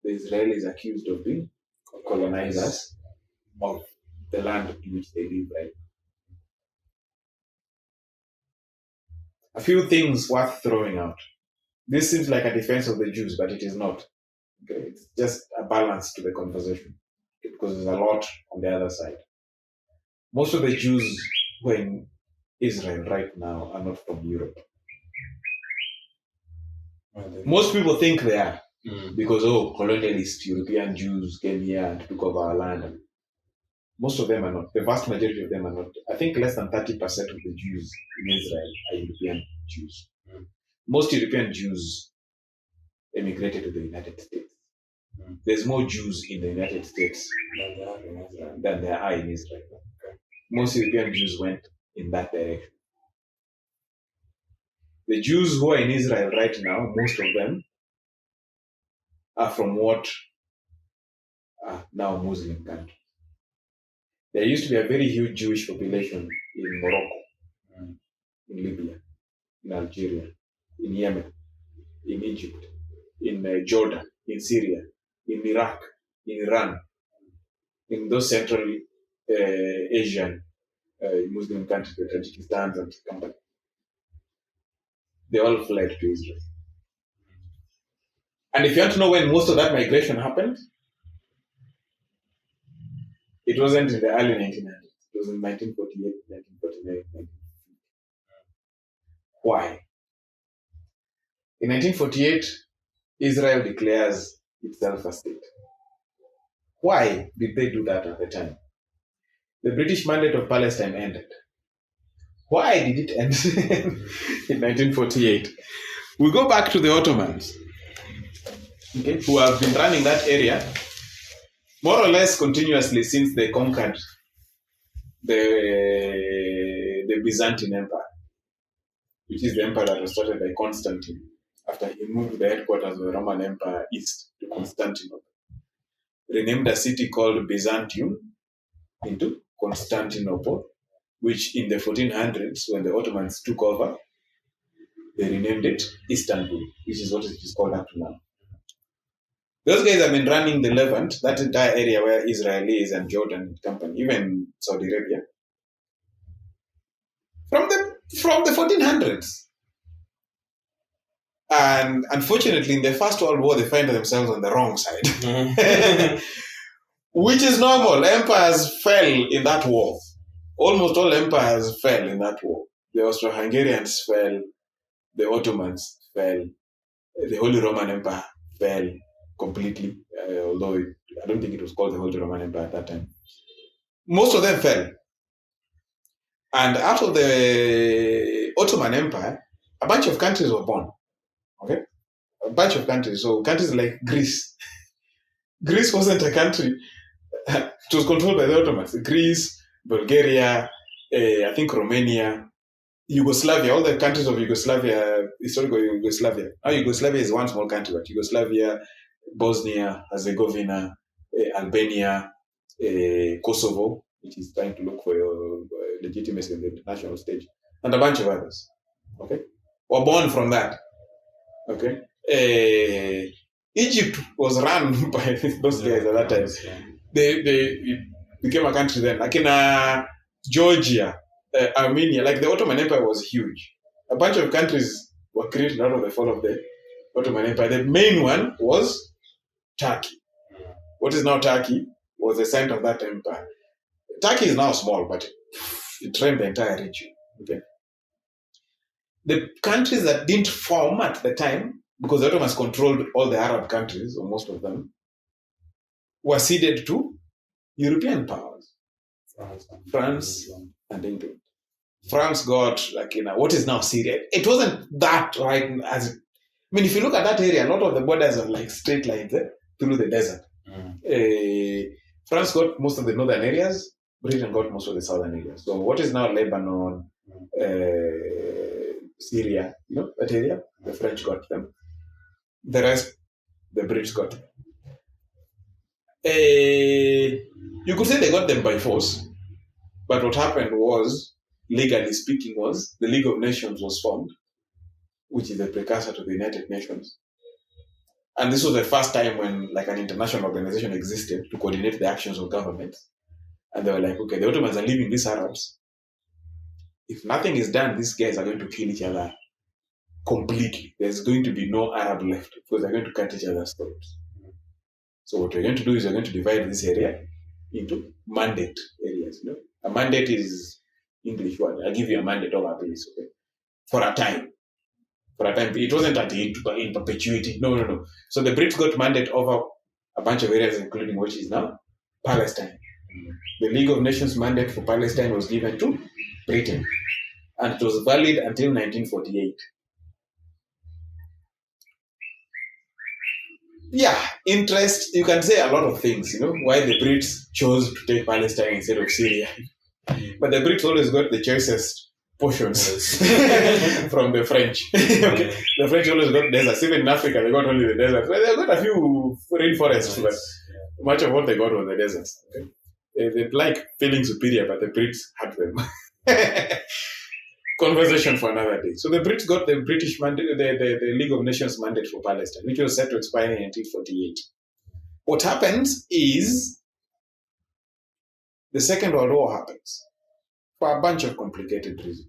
the Israelis are accused of being colonizers of the land in which they live, right? A few things worth throwing out. This seems like a defense of the Jews, but it is not. Okay? It's just a balance to the conversation because there's a lot on the other side. Most of the Jews who are in Israel right now are not from Europe. Most people think they are because, colonialist European Jews came here and took over our land. Most of them are not. The vast majority of them are not. I think less than 30% of the Jews in Israel are European Jews. Most European Jews emigrated to the United States. There's more Jews in the United States than there are in Israel. Most European Jews went in that direction. The Jews who are in Israel right now, most of them are from what are now Muslim countries. There used to be a very huge Jewish population in Morocco, in Libya, in Algeria, in Yemen, in Egypt, in Jordan, in Syria, in Iraq, in Iran, in those Central Asian Muslim countries, the Tajikistan and company. They all fled to Israel. And if you want to know when most of that migration happened, it wasn't in the early 1900s. It was in 1948, 1949, 1950. Why? In 1948, Israel declares itself a state. Why did they do that at the time? The British Mandate of Palestine ended. Why did it end in 1948? We go back to the Ottomans, okay, who have been running that area more or less continuously since they conquered the Byzantine Empire, which is the empire that was started by Constantine after he moved the headquarters of the Roman Empire east to Constantinople. Renamed a city called Byzantium into Constantinople, which in the 1400s, when the Ottomans took over, they renamed it Istanbul, which is what it is called up to now. Those guys have been running the Levant, that entire area where Israel is and Jordan and company, even Saudi Arabia, from the 1400s. And unfortunately, in the First World War, they find themselves on the wrong side, which is normal. Empires fell in that war. Almost all empires fell in that war. The Austro-Hungarians fell, the Ottomans fell, the Holy Roman Empire fell completely, although I don't think it was called the Holy Roman Empire at that time. Most of them fell. And out of the Ottoman Empire, a bunch of countries were born. Okay? A bunch of countries. So countries like Greece. Greece wasn't a country. It was controlled by the Ottomans. Greece, Bulgaria, I think Romania, Yugoslavia, all the countries of Yugoslavia, historical Yugoslavia. Now Yugoslavia is one small country, but Yugoslavia, Bosnia, Herzegovina, Albania, Kosovo, which is trying to look for your legitimacy on the international stage, and a bunch of others, okay, were born from that, okay. Egypt was run by those guys at that time. It became a country then, like in Georgia, Armenia, like the Ottoman Empire was huge. A bunch of countries were created out of the fall of the Ottoman Empire. The main one was Turkey. What is now Turkey was the center of that empire. Turkey is now small, but it ran the entire region. Okay. The countries that didn't form at the time, because the Ottomans controlled all the Arab countries, or most of them, were ceded to European powers. France and England. France got, like, what is now Syria. It wasn't that right as... if you look at that area, a lot of the borders are like straight lines through the desert. France got most of the northern areas, Britain got most of the southern areas. So what is now Lebanon, Syria, that area, the French got them. The rest, the British got them. You could say they got them by force, But what happened was, legally speaking, was the League of Nations was formed, which is the precursor to the United Nations. And this was the first time when like an international organization existed to coordinate the actions of governments. And they were like, okay, the Ottomans are leaving these Arabs. If nothing is done, these guys are going to kill each other completely. There's going to be no Arab left because they're going to cut each other's throats. So what we're going to do is we're going to divide this area into mandate areas. You know, a mandate is English word. I'll give you a mandate over a place, okay, for a time. For a time, it wasn't in perpetuity. No. So the Brits got mandate over a bunch of areas, including what is now Palestine. The League of Nations mandate for Palestine was given to Britain, and it was valid until 1948. Yeah, interest, you can say a lot of things, you know, why the Brits chose to take Palestine instead of Syria. But the Brits always got the choicest portions from the French. Okay. The French always got deserts. Even in Africa, they got only the deserts. Well, they got a few rainforests, but much of what they got was the deserts. Okay. They like feeling superior, but the Brits had them. Conversation for another day. So the Brits got the British mandate, the League of Nations mandate for Palestine, which was set to expire in 1948. What happens is the Second World War happens for a bunch of complicated reasons.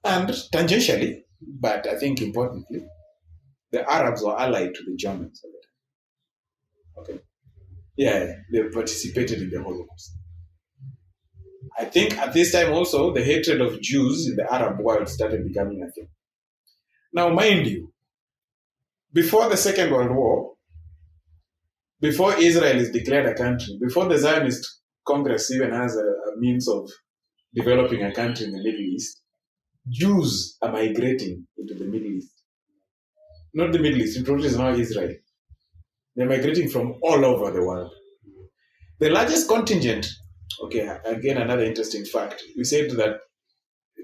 And tangentially, but I think importantly, the Arabs were allied to the Germans at the time. Okay. Yeah, they participated in the Holocaust. I think at this time also, the hatred of Jews in the Arab world started becoming a thing. Now, mind you, before the Second World War, before Israel is declared a country, before the Zionist Congress even has a means of developing a country in the Middle East, Jews are migrating into the Middle East. Not the Middle East, into what is now Israel. They're migrating from all over the world. The largest contingent, okay, again, another interesting fact. We said that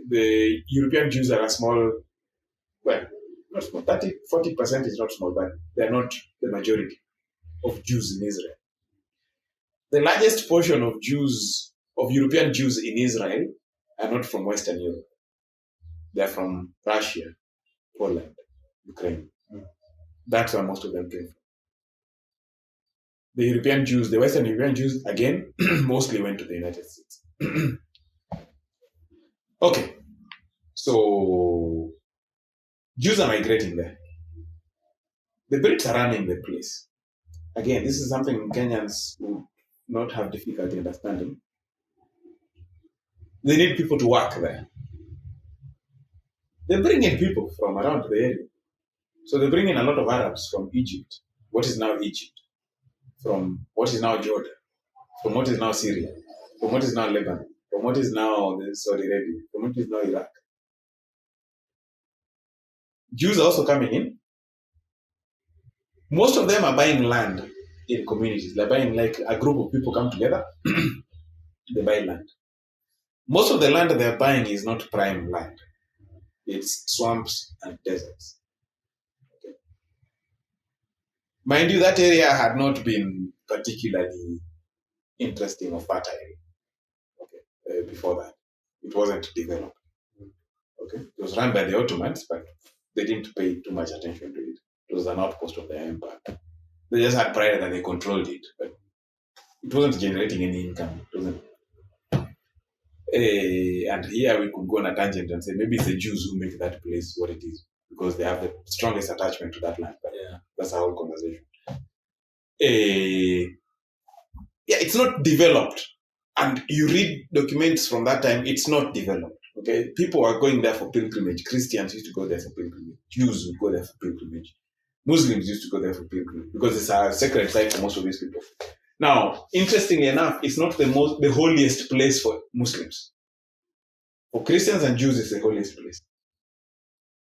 the European Jews are a small, well, not small, 40% is not small, but they're not the majority of Jews in Israel. The largest portion of Jews, of European Jews in Israel, are not from Western Europe. They're from Russia, Poland, Ukraine. That's where most of them came from. The European Jews, the Western European Jews, again, mostly went to the United States. Okay, so Jews are migrating there. The Brits are running the place. Again, this is something Kenyans would not have difficulty understanding. They need people to work there. They bring in people from around the area. So they bring in a lot of Arabs from Egypt, what is now Egypt, from what is now Jordan, from what is now Syria, from what is now Lebanon, from what is now Saudi Arabia, from what is now Iraq. Jews are also coming in. Most of them are buying land in communities. They're buying, like a group of people come together, they buy land. Most of the land they're buying is not prime land. It's swamps and deserts. Okay. Mind you, that area had not been particularly interesting or fertile. Okay. Before that, it wasn't developed. Okay, it was run by the Ottomans, but they didn't pay too much attention to it. It was an outpost of their empire. They just had pride that they controlled it, but it wasn't generating any income. It wasn't. And here we could go on a tangent and say maybe it's the Jews who make that place what it is because they have the strongest attachment to that land. But yeah, that's a whole conversation. Yeah, it's not developed. And you read documents from that time, it's not developed. Okay, people are going there for pilgrimage. Christians used to go there for pilgrimage. Jews would go there for pilgrimage. Muslims used to go there for pilgrimage because it's a sacred site for most of these people. Now, interestingly enough, it's not the holiest place for Muslims. For Christians and Jews, it's the holiest place.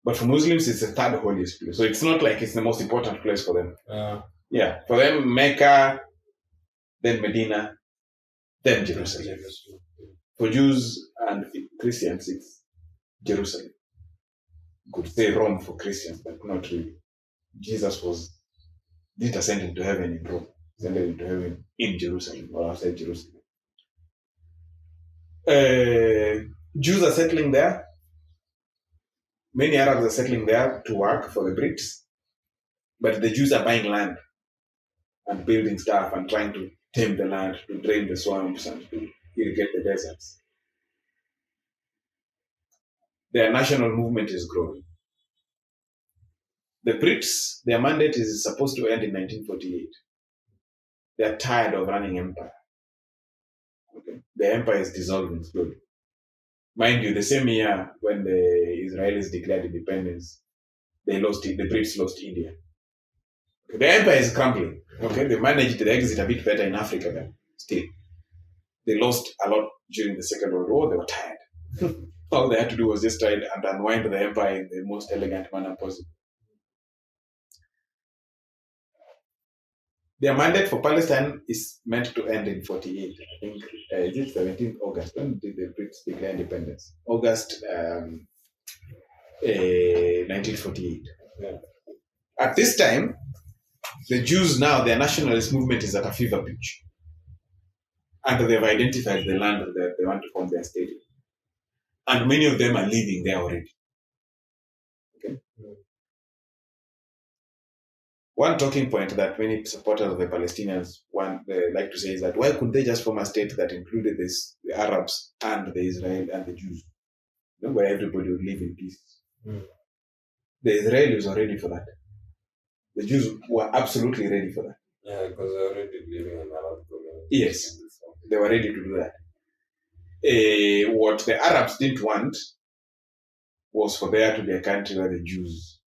But for Muslims, it's the third holiest place. So it's not like it's the most important place for them. Yeah, for them, Mecca, then Medina, then Jerusalem. For Jews and Christians, it's Jerusalem. You could say Rome for Christians, but not really. Jesus didn't ascend into heaven in Rome. He ascended into heaven in Jerusalem or outside Jerusalem. Jews are settling there. Many Arabs are settling there to work for the Brits. But the Jews are buying land and building stuff and trying to tame the land, to drain the swamps and to irrigate the deserts. Their national movement is growing. The Brits, their mandate is supposed to end in 1948. They are tired of running empire. Okay? The empire is dissolving slowly. Mind you, the same year when the Israelis declared independence, the Brits lost India. Okay? The empire is crumbling. Okay, they managed to exit a bit better in Africa, but still, they lost a lot during the Second World War. They were tired. All they had to do was just try and unwind the empire in the most elegant manner possible. Their mandate for Palestine is meant to end in 48. I think is it 17th August? When did the Brits declare independence? August 1948. Yeah. At this time, the Jews now, their nationalist movement is at a fever pitch. And they've identified the land that they want to form their state in. And many of them are living there already. Okay? One talking point that many supporters of the Palestinians like to say is that why couldn't they just form a state that included the Arabs and the Israel and the Jews, where everybody would live in peace? The Israelis were ready for that. The Jews were absolutely ready for that. Yeah, because they're already living in Arab communities. Yes, they were ready to do that. What the Arabs didn't want was for there to be a country where the Jews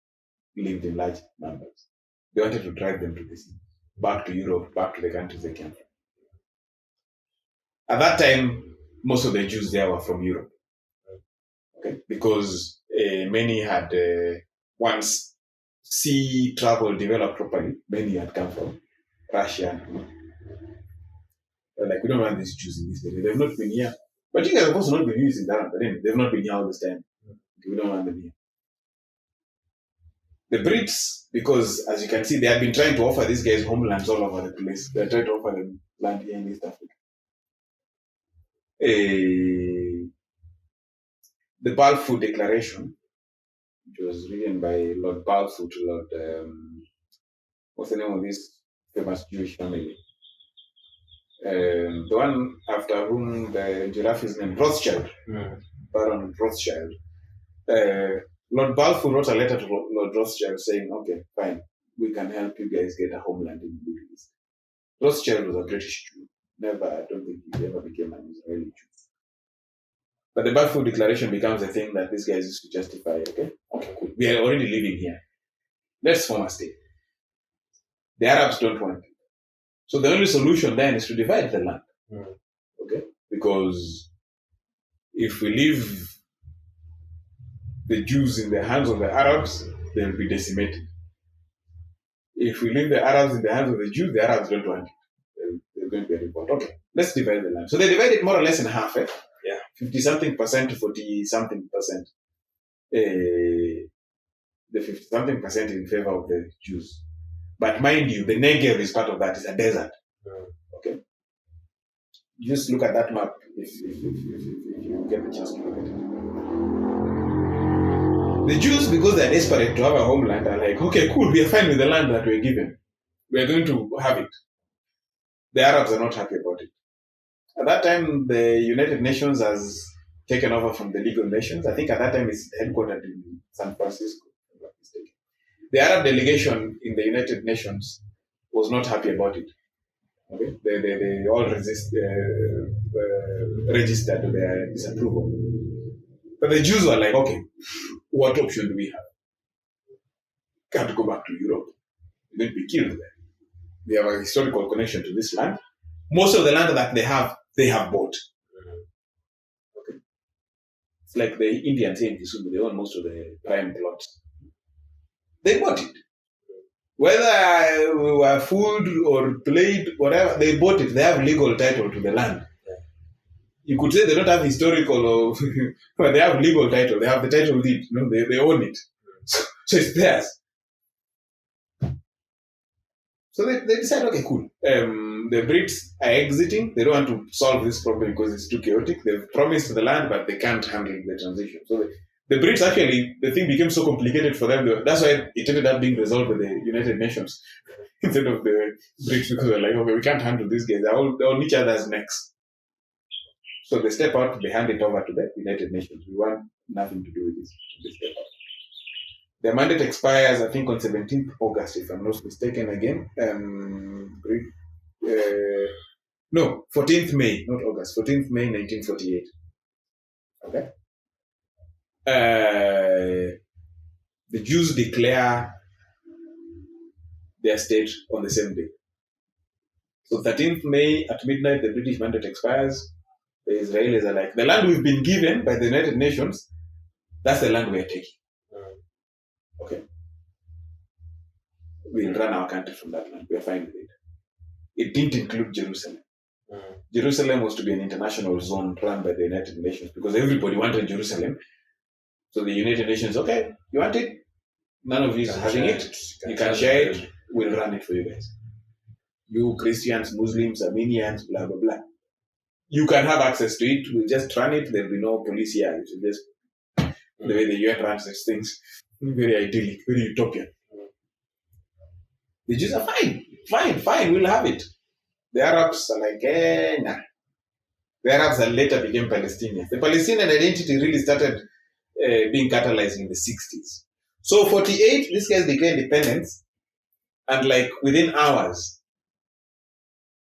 lived in large numbers. They wanted to drive them to the sea, back to Europe, back to the countries they came from. At that time, most of the Jews there were from Europe. Okay? Because many had, once sea travel developed properly, many had come from Russia. They're like, we don't want these Jews in this area. They've not been here. But you guys have also not been using that. But anyway, they've not been here all this time. We don't want them here. The Brits, because as you can see, they have been trying to offer these guys homelands all over the place. They're trying to offer them land here in East Africa. The Balfour Declaration, which was written by Lord Balfour to Lord, what's the name of this famous Jewish family? The one after whom the giraffe is named Rothschild, Baron Rothschild. Lord Balfour wrote a letter to Lord Rothschild saying, okay, fine, we can help you guys get a homeland in the Middle East. Rothschild was a British Jew. I don't think he ever became an Israeli Jew. But the Balfour Declaration becomes a thing that these guys used to justify, okay, cool. We are already living here. Let's form a state. The Arabs don't want it. So the only solution then is to divide the land. Okay? Because if we leave the Jews in the hands of the Arabs, they will be decimated. If we leave the Arabs in the hands of the Jews, the Arabs don't want it. They're going to be revolted. Okay, let's divide the land. So they divide it more or less in half. Yeah, 50-something percent to 40-something percent. The 50-something percent in favor of the Jews. But mind you, the Negev is part of that. It's a desert. Okay? Just look at that map if you get the chance to look at it. The Jews, because they're desperate to have a homeland, are like, okay, cool, we are fine with the land that we're given. We're going to have it. The Arabs are not happy about it. At that time, the United Nations has taken over from the League of Nations. I think at that time it's headquartered in San Francisco. The Arab delegation in the United Nations was not happy about it. Okay? They all registered their disapproval. But the Jews were like, okay, what option do we have? Can't go back to Europe. We're going to be killed there. They have a historical connection to this land. Most of the land that they have bought. Okay. It's like the Indians here in Kisumu, they own most of the prime plots. They bought it. Whether we were fooled or played, whatever, they bought it. They have legal title to the land. You could say they don't have historical, or but they have legal title. They have the title deed. They own it. So it's theirs. So they decide, okay, cool. The Brits are exiting. They don't want to solve this problem because it's too chaotic. They've promised the land, but they can't handle the transition. So the Brits actually, the thing became so complicated for them. That's why it ended up being resolved by the United Nations instead of the Brits, because they're like, okay, we can't handle these guys. They're on each other's necks. So they step out, they hand it over to the United Nations. We want nothing to do with this. They step out. Their mandate expires, I think, on 17th August, if I'm not mistaken again. No, 14th May, not August, 14th May 1948. Okay? The Jews declare their state on the same day. So 13th May at midnight, the British mandate expires. The Israelis are like, the land we've been given by the United Nations, that's the land we're taking. Okay? We'll run our country from that land. We're fine with it. It didn't include Jerusalem. Jerusalem was to be an international zone run by the United Nations because everybody wanted Jerusalem. So the United Nations, okay, you want it? None of you is having it. You can share it. We'll run it for you guys. You Christians, Muslims, Armenians, blah, blah, blah. You can have access to it. We'll just run it. There'll be no police here. It's just the way the UN runs these things. Very idyllic, very utopian. The Jews are fine. We'll have it. The Arabs are like, nah. The Arabs later became Palestinians. The Palestinian identity really started being catalyzed in the 60s. So 48, these guys declare independence, and like within hours,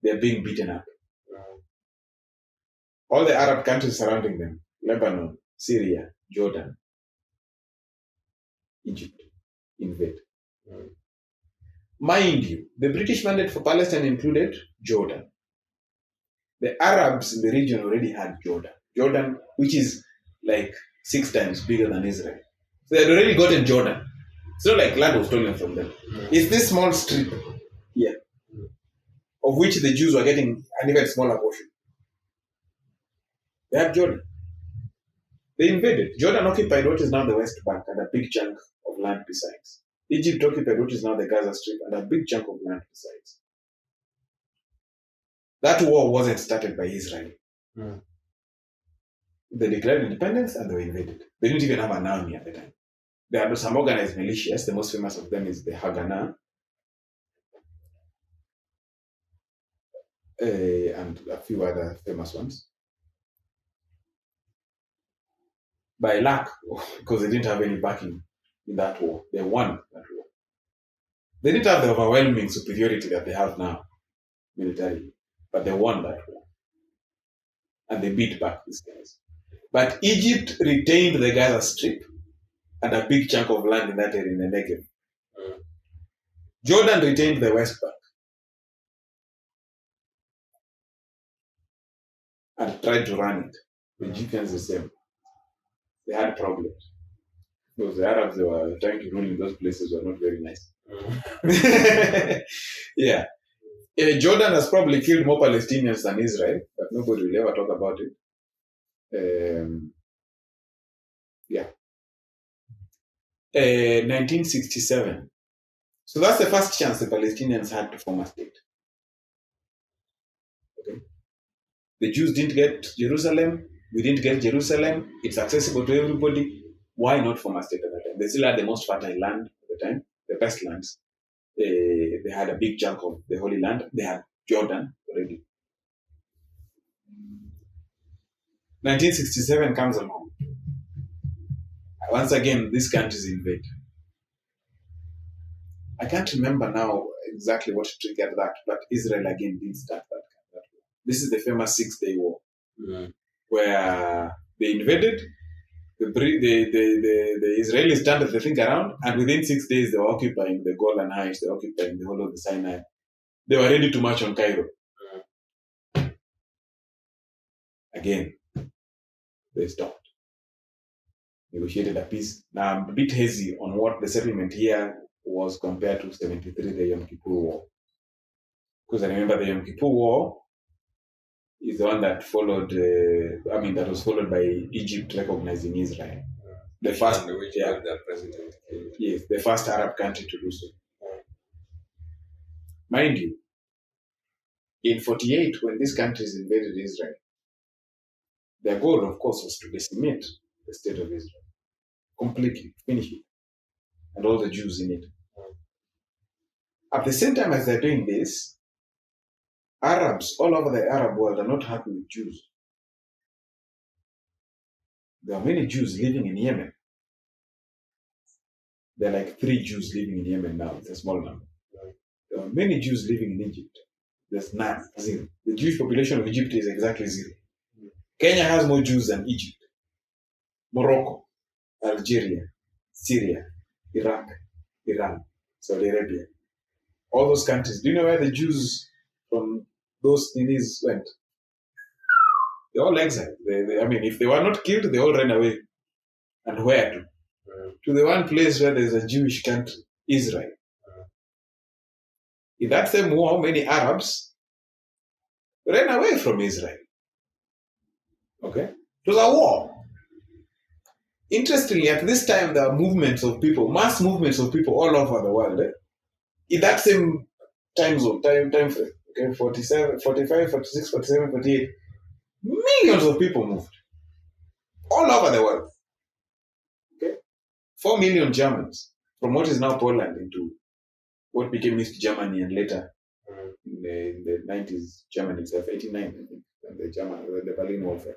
they're being beaten up. All the Arab countries surrounding them, Lebanon, Syria, Jordan, Egypt, invade. Mind you, the British mandate for Palestine included Jordan. The Arabs in the region already had Jordan. Jordan, which is like 6 times bigger than Israel. So they had already gotten Jordan. It's not like land was stolen from them. It's this small strip here, of which the Jews were getting an even smaller portion. They had Jordan. They invaded. Jordan occupied what is now the West Bank and a big chunk of land besides. Egypt occupied what is now the Gaza Strip and a big chunk of land besides. That war wasn't started by Israel. They declared independence and they were invaded. They didn't even have an army at the time. There are some organized militias. The most famous of them is the Haganah and a few other famous ones. By luck, because they didn't have any backing in that war, they won that war. They didn't have the overwhelming superiority that they have now militarily, but they won that war. And they beat back these guys. But Egypt retained the Gaza Strip and a big chunk of land in that area in the Negev. Jordan retained the West Bank and tried to run it. The Egyptians the same. They had problems. Because the Arabs they were trying to rule in those places were not very nice. Yeah. Jordan has probably killed more Palestinians than Israel, but nobody will ever talk about it. Yeah. 1967. So that's the first chance the Palestinians had to form a state. Okay. The Jews didn't get Jerusalem. We didn't get Jerusalem. It's accessible to everybody. Why not form a state at that time? They still had the most fertile land at the time, the best lands. They had a big chunk of the Holy Land. They had Jordan already. 1967 comes along. Once again, these countries invade. I can't remember now exactly what triggered that, but Israel again did start that war. This is the famous 6-day war, where they invaded. The Israelis turned the thing around, and within 6 days they were occupying the Golan Heights, they were occupying the whole of the Sinai. They were ready to march on Cairo. Again, they stopped. Negotiated a peace. Now I'm a bit hazy on what the settlement here was compared to 73, the Yom Kippur War. Because I remember the Yom Kippur War is the one that followed, that was followed by Egypt recognizing Israel. The first, their president. Yes, the first Arab country to do so. Mind you, in 48, when these countries invaded Israel, their goal, of course, was to decimate the state of Israel completely, finish it, and all the Jews in it. At the same time as they're doing this, Arabs all over the Arab world are not happy with Jews. There are many Jews living in Yemen. There are like 3 Jews living in Yemen now. It's a small number. There are many Jews living in Egypt. There's none, 0. The Jewish population of Egypt is exactly 0. Kenya has more Jews than Egypt. Morocco, Algeria, Syria, Iraq, Iran, Saudi Arabia. All those countries. Do you know where the Jews from those cities went? They all exiled. I mean, if they were not killed, they all ran away. And where to? To the one place where there's a Jewish country, Israel. In that same war, many Arabs ran away from Israel. Okay? It was a war. Interestingly, at this time, there are movements of people, mass movements of people all over the world. In that same time zone, time frame, okay, 47, 45, 46, 47, 48, millions of people moved all over the world. Okay? 4 million Germans from what is now Poland into what became East Germany and later in the 90s, Germany itself, 89, I think, and the Berlin Wall fell.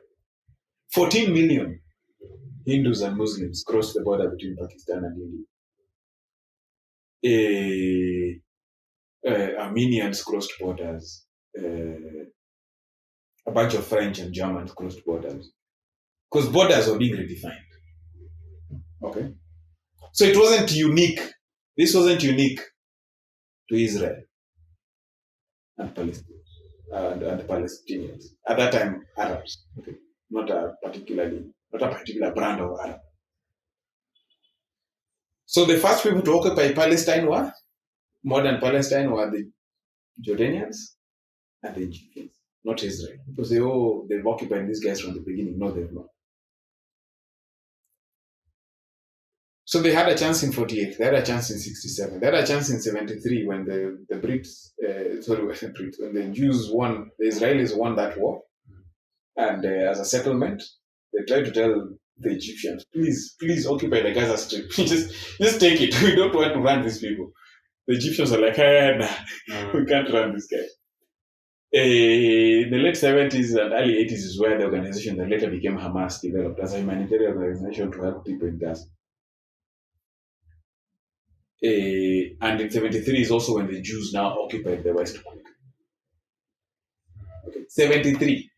14 million Hindus and Muslims crossed the border between Pakistan and India. Armenians crossed borders. A bunch of French and Germans crossed borders. Because borders were being redefined. Okay? So it wasn't unique. This wasn't unique to Israel and Palestine and the Palestinians. At that time, Arabs. Okay? Not a particular brand of Arab. So the first people to occupy Palestine were, modern Palestine, were the Jordanians and the Egyptians, not Israel. Because they've occupied these guys from the beginning. No, they've not. So they had a chance in 48, they had a chance in 67, they had a chance in 73 when the Brits, when the Jews won, the Israelis won that war. And as a settlement, they tried to tell the Egyptians, please occupy the Gaza Strip. just take it. We don't want to run these people. The Egyptians are like, nah, we can't run this guy. The late 70s and early 80s is where the organization that later became Hamas developed as a humanitarian organization to help people in Gaza. And in 73 is also when the Jews now occupied the West Bank. Okay. 73.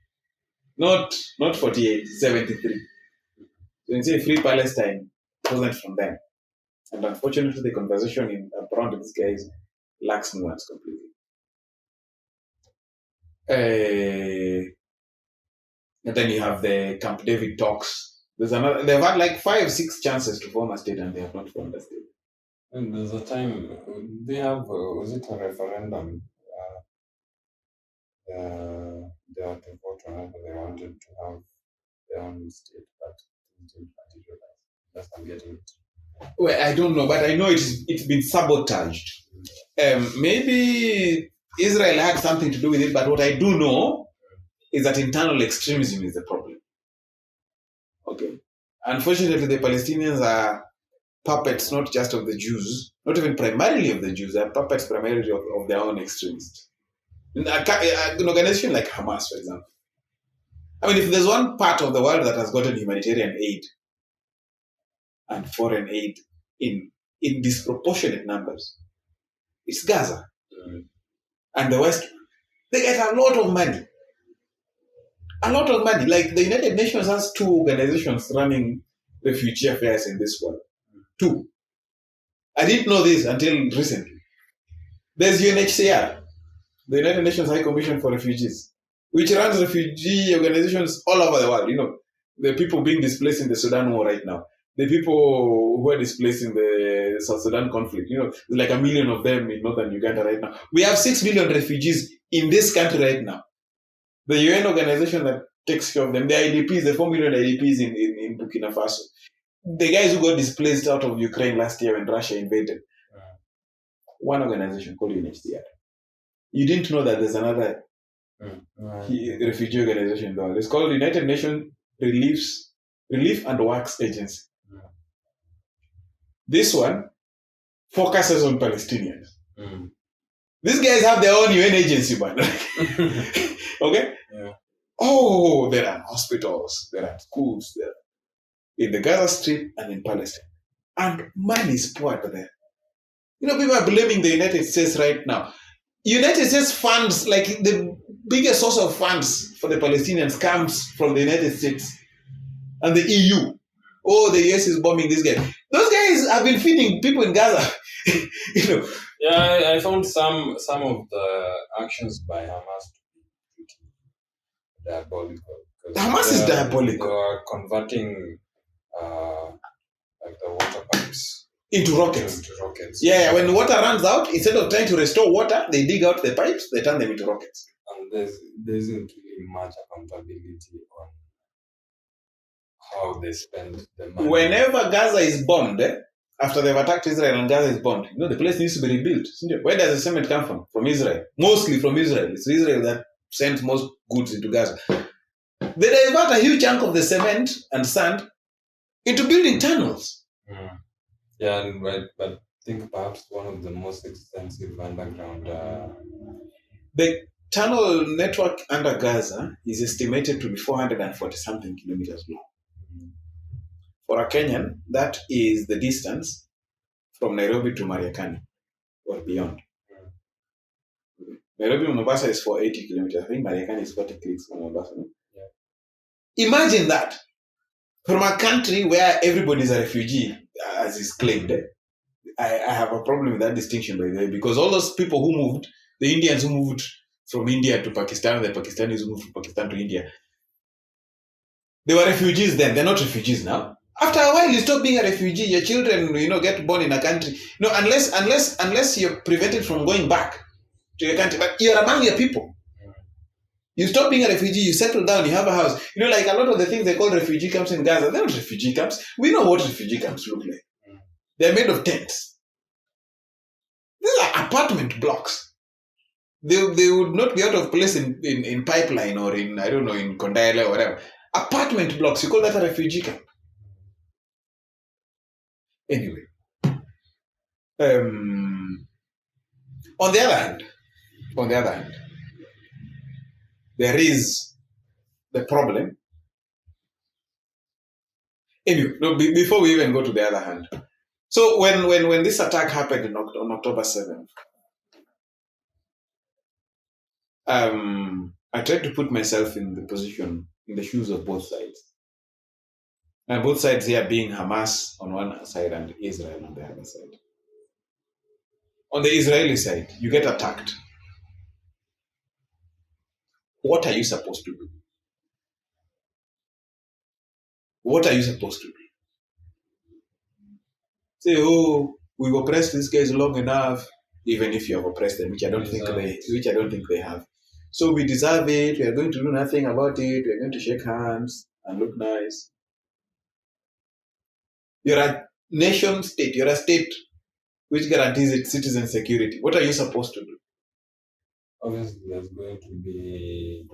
Not 48, 73. So when you say free Palestine, it wasn't from them. And unfortunately, the conversation around these guys lacks nuance completely. And then you have the Camp David talks. They've had like 5-6 chances to form a state and they have not formed a state. And there's a time they have, was it a referendum? They had to vote on whether they wanted to have their own state, but it didn't materialize. That's I'm getting it. Well, I don't know, but I know it's been sabotaged. Maybe Israel had something to do with it, but what I do know is that internal extremism is the problem. Okay. Unfortunately, the Palestinians are puppets not just of the Jews, not even primarily of the Jews, they are puppets primarily of their own extremists. An organization like Hamas, for example. I mean, if there's one part of the world that has gotten humanitarian aid and foreign aid in disproportionate numbers, it's Gaza. And the West, they get a lot of money. A lot of money. Like the United Nations has 2 organizations running refugee affairs in this world. 2. I didn't know this until recently. There's UNHCR, the United Nations High Commission for Refugees, which runs refugee organizations all over the world. You know, the people being displaced in the Sudan war right now, the people who are displaced in the South Sudan conflict. You know, there's like 1 million of them in northern Uganda right now. We have 6 million refugees in this country right now. The UN organization that takes care of them, the IDPs, the 4 million IDPs in Burkina Faso, the guys who got displaced out of Ukraine last year when Russia invaded. One organization called UNHCR. You didn't know that there's another refugee organization in the world. It's called United Nations Relief and Works Agency. This one focuses on Palestinians. These guys have their own UN agency, man. Okay? Yeah. Oh, there are hospitals, there are schools there in the Gaza Strip and in Palestine. And money is poured there. People are blaming the United States right now. United States funds, like the biggest source of funds for the Palestinians comes from the United States and the EU. Oh, the US is bombing this guy. Those guys have been feeding people in Gaza. Yeah, I found some of the actions by Hamas to be pretty diabolical. Hamas is diabolical. They are converting like the water pipes into rockets. Into rockets. Yeah, when water runs out, instead of trying to restore water, they dig out the pipes, they turn them into rockets. And there isn't really much accountability on how they spend the money. Whenever Gaza is bombed, after they've attacked Israel and Gaza is bombed, the place needs to be rebuilt. Where does the cement come from? From Israel. Mostly from Israel. It's Israel that sends most goods into Gaza. They divert a huge chunk of the cement and sand into building tunnels. Yeah, but I think perhaps one of the most extensive underground. The tunnel network under Gaza is estimated to be 440 something kilometers long. For a Kenyan, that is the distance from Nairobi to Mariakani or beyond. Nairobi to Mombasa is 480 kilometers. I think Mariakani is 40 clicks from Mombasa. No? Yeah. Imagine that. From a country where everybody is a refugee, as is claimed. I have a problem with that distinction, by the way, because all those people who moved, the Indians who moved from India to Pakistan, the Pakistanis who moved from Pakistan to India, they were refugees then. They're not refugees now. After a while, you stop being a refugee. Your children, get born in a country. Unless you're prevented from going back to your country, but you're among your people. You stop being a refugee, you settle down, you have a house. Like a lot of the things they call refugee camps in Gaza, they're not refugee camps. We know what refugee camps look like. They're made of tents. These are apartment blocks. They would not be out of place in Pipeline or in Kondaile or whatever. Apartment blocks, you call that a refugee camp. Anyway. On the other hand, there is the problem. Anyway, before we even go to the other hand. So when this attack happened on October 7th, I tried to put myself in the shoes of both sides. And both sides here being Hamas on one side and Israel on the other side. On the Israeli side, you get attacked. What are you supposed to do? What are you supposed to do? Say, we've oppressed these guys long enough, even if you have oppressed them, which I don't think they have. So we deserve it. We are going to do nothing about it. We are going to shake hands and look nice. You're a nation state. You're a state which guarantees its citizen security. What are you supposed to do? Obviously, there's going to be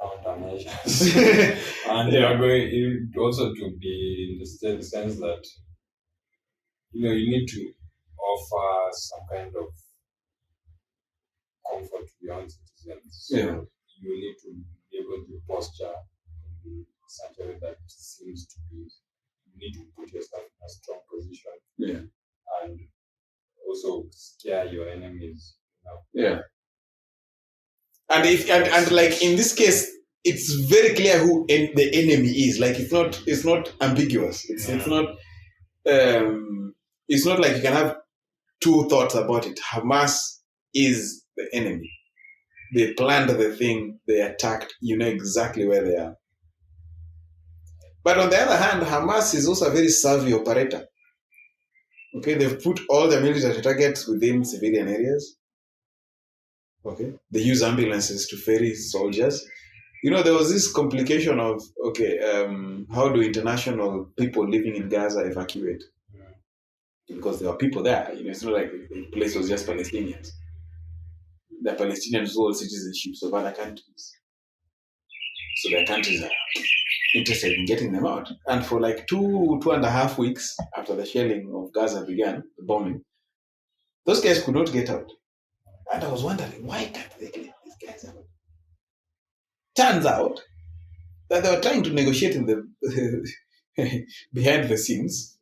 countermeasures. And you are going also to be in the sense that you need to offer some kind of comfort to your own citizens. So you need to be able to posture in such a way that seems to be, you need to put yourself in a strong position. Yeah. And also scare your enemies. Yeah. And like in this case, it's very clear who the enemy is. Like it's not ambiguous. It's not like you can have two thoughts about it. Hamas is the enemy. They planned the thing, they attacked, you know exactly where they are. But on the other hand, Hamas is also a very savvy operator. Okay, they've put all their military targets within civilian areas. Okay, they use ambulances to ferry soldiers. There was this complication of, how do international people living in Gaza evacuate? Because there were people there. It's not like the place was just Palestinians. the Palestinians hold citizenships of other countries. So their countries are interested in getting them out. And for like 2.5 weeks after the shelling of Gaza began, the bombing, those guys could not get out. And I was wondering, why can't they get these guys out? Turns out that they were trying to negotiate in the behind the scenes,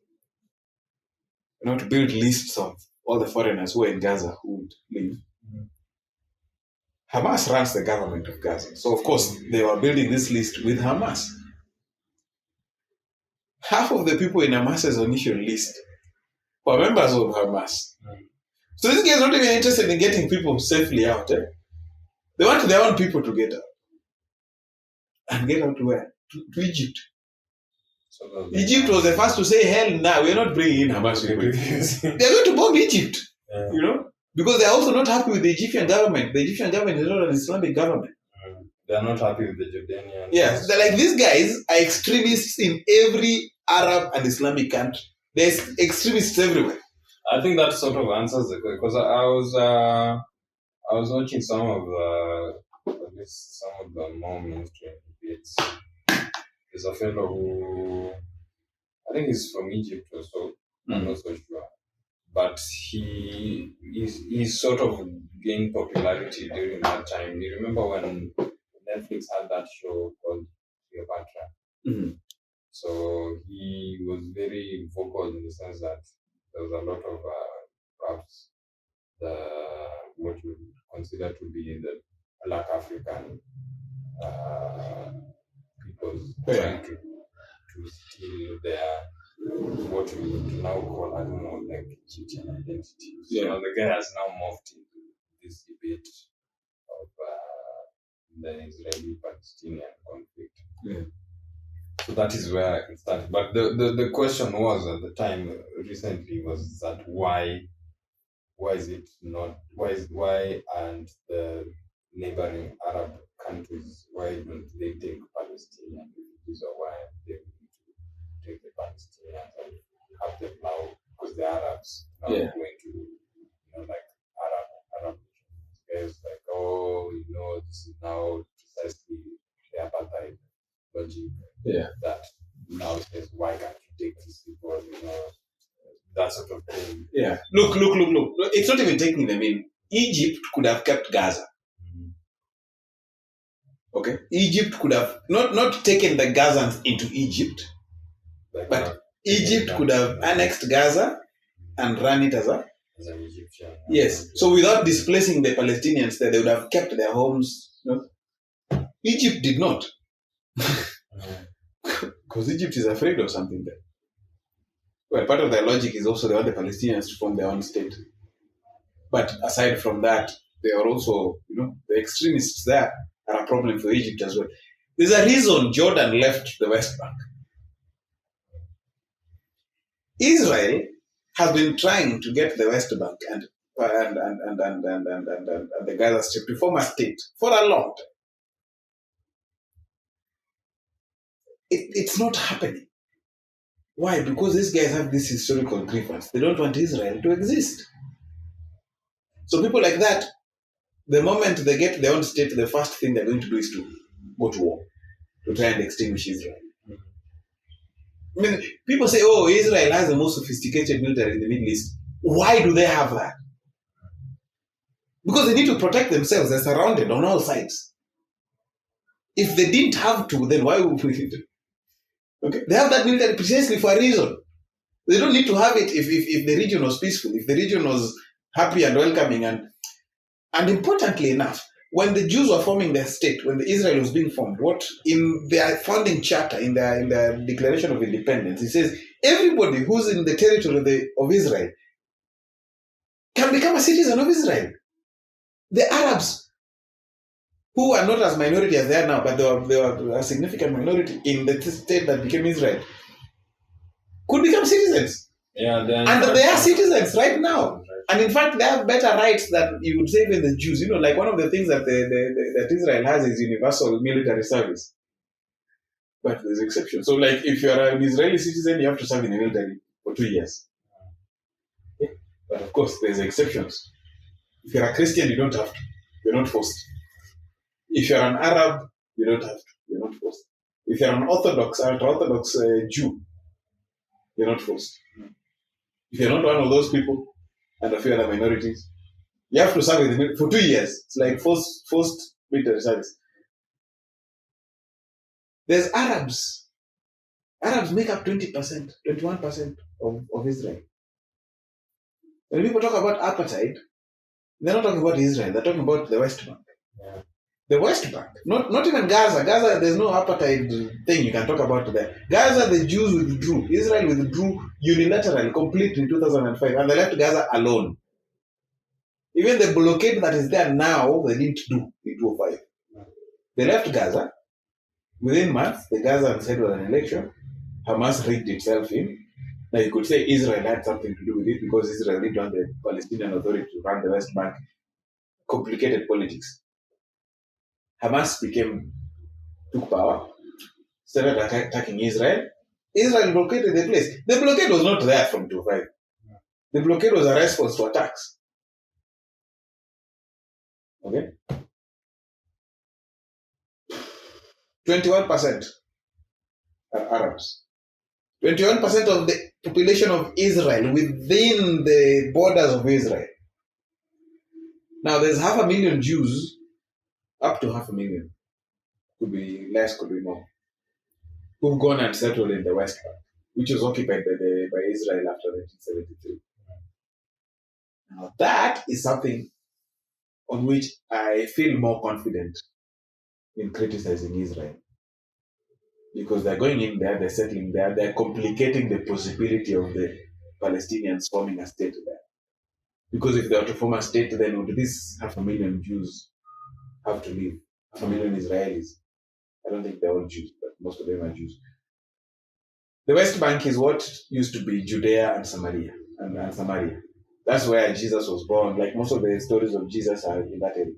to build lists of all the foreigners who are in Gaza who would leave. Hamas runs the government of Gaza. So, of course, they were building this list with Hamas. Half of the people in Hamas's initial list were members of Hamas. So these guys are not even interested in getting people safely out. They want their own people to get out. And get out to where? To Egypt. So Egypt was the first to say, hell, nah, we're not bringing in Hamas. They're going to bomb Egypt, because they're also not happy with the Egyptian government. The Egyptian government is not an Islamic government. They're not happy with the Jordanians. Yes, they're like, these guys are extremists in every Arab and Islamic country. There's extremists everywhere. I think that sort of answers the question, because I was watching some of the more mainstream debates. There's a fellow who, I think he's from Egypt or so, I'm not so sure. But he sort of gained popularity during that time. You remember when Netflix had that show called Cleopatra? So he was very vocal in the sense that there was a lot of perhaps what you would consider to be the Black African peoples trying to steal their, what we would now call, I don't know, like Egyptian identity. So the guy has now morphed into this debate of the Israeli-Palestinian conflict. So that is where it started. But the question was at the time recently was that why is it not, why and the neighboring Arab countries, why don't they take Palestinian refugees, or why are they willing to take the Palestinians and have them now, because the Arabs now going to, like Arab guys like, oh, this is now precisely the apartheid logic that now says, why can't you take these people, that sort of thing. Yeah. Look. It's not even taking them in. Egypt could have kept Gaza. Okay? Egypt could have not taken the Gazans into Egypt, but Egypt could have annexed Gaza and run it as an Egyptian. Yes. So without displacing the Palestinians there, they would have kept their homes. Egypt did not. Because Egypt is afraid of something there. Well, part of their logic is also they want the Palestinians to form their own state. But aside from that, they are also, the extremists there are a problem for Egypt as well. There's a reason Jordan left the West Bank. Israel has been trying to get the West Bank and the Gaza Strip to form a state for a long time. It's not happening. Why? Because these guys have this historical grievance. They don't want Israel to exist. So people like that, the moment they get their own state, the first thing they're going to do is to go to war, to try and extinguish Israel. I mean, people say, oh, Israel has the most sophisticated military in the Middle East. Why do they have that? Because they need to protect themselves. They're surrounded on all sides. If they didn't have to, then why would we do it? Okay? They have that military precisely for a reason. They don't need to have it if the region was peaceful, if the region was happy and welcoming. And importantly enough, when the Jews were forming their state, when Israel was being formed, what in their founding charter, in their Declaration of Independence, it says everybody who's in the territory of Israel can become a citizen of Israel. The Arabs, who are not as minority as they are now, but they were a significant minority in the state that became Israel, could become citizens. Yeah, and they are citizens right now. And in fact, they have better rights than you would say even the Jews. Like one of the things that that Israel has is universal military service. But there's exceptions. So like if you're an Israeli citizen, you have to serve in the military for 2 years. Yeah. But of course, there's exceptions. If you're a Christian, you don't have to. You're not forced. If you're an Arab, you don't have to. You're not forced. If you're an Orthodox, ultra-Orthodox Jew, you're not forced. If you're not one of those people and a few other minorities, you have to serve with the for 2 years. It's like forced military service. There's Arabs. Arabs make up 20%, 21% of Israel. When people talk about apartheid, they're not talking about Israel. They're talking about the West Bank. Yeah. The West Bank. Not even Gaza. Gaza, there's no apartheid thing you can talk about there. Gaza, the Jews withdrew. Israel withdrew unilaterally, completely in 2005, and they left Gaza alone. Even the blockade that is there now, they didn't do in 2005. They left Gaza. Within months, the Gazans held an election. Hamas rigged itself in. Now you could say Israel had something to do with it because Israel didn't want the Palestinian Authority to run the West Bank. Complicated politics. Hamas took power, started attacking Israel. Israel blockaded the place. The blockade was not there from 2005. The blockade was a response to attacks. Okay? 21% are Arabs. 21% of the population of Israel within the borders of Israel. Now there's 500,000 Jews, up to 500,000. Could be less, could be more. Who've gone and settled in the West Bank, which was occupied by Israel after 1973. Now that is something on which I feel more confident in criticizing Israel. Because they're going in there, they're settling there, they're complicating the possibility of the Palestinians forming a state there. Because if they were to form a state, then would these 500,000 Jews have to leave? 500,000 Israelis. I don't think they're all Jews, but most of them are Jews. The West Bank is what used to be Judea and Samaria. And Samaria. That's where Jesus was born. Like most of the stories of Jesus are in that area.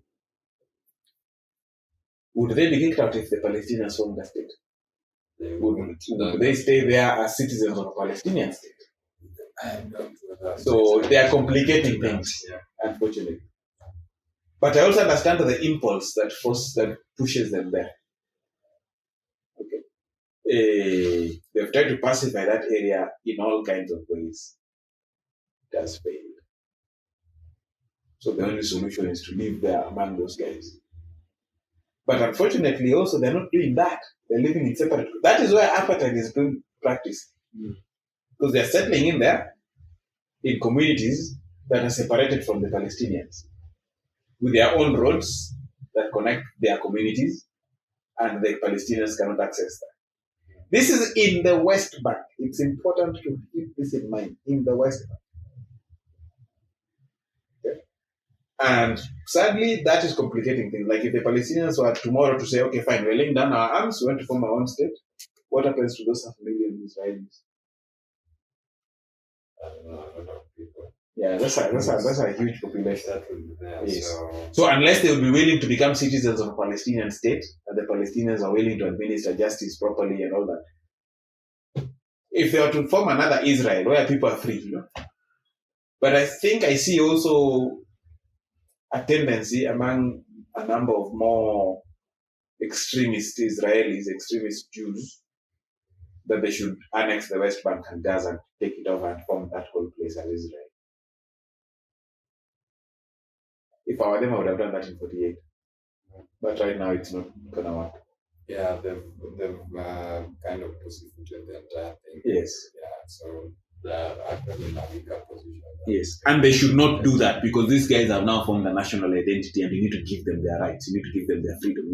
Would they be kicked out if the Palestinians formed a state? Would they stay there as citizens of a Palestinian state? So they are complicating things, unfortunately. But I also understand the impulse that pushes them there. Okay. They've tried to pacify that area in all kinds of ways. It has failed. So the only solution is to live there among those guys. But unfortunately, also, they're not doing that. They're living in separate. That is where apartheid is being practiced. Because they're settling in there in communities that are separated from the Palestinians with their own roads that connect their communities, and the Palestinians cannot access that. This is in the West Bank. It's important to keep this in mind. In the West Bank. And sadly, that is complicating things. Like if the Palestinians were tomorrow to say, okay, fine, we're laying down our arms, we want to form our own state, what happens to those 500,000 Israelis? A lot of people. Yeah, that's a huge population. Yes. So unless they will be willing to become citizens of a Palestinian state, and the Palestinians are willing to administer justice properly and all that, if they were to form another Israel where people are free, But I think I see also a tendency among a number of more extremist Israelis, extremist Jews, that they should annex the West Bank and Gaza, take it over and form that whole place as Israel. If I were them, I would have done that in 48. But right now, it's not going to work. Yeah, they've kind of prosecuted the entire thing. Yes. Yeah, so they're actually in a weaker position. Yes, and they should not do that because these guys have now formed a national identity and you need to give them their rights, you need to give them their freedom.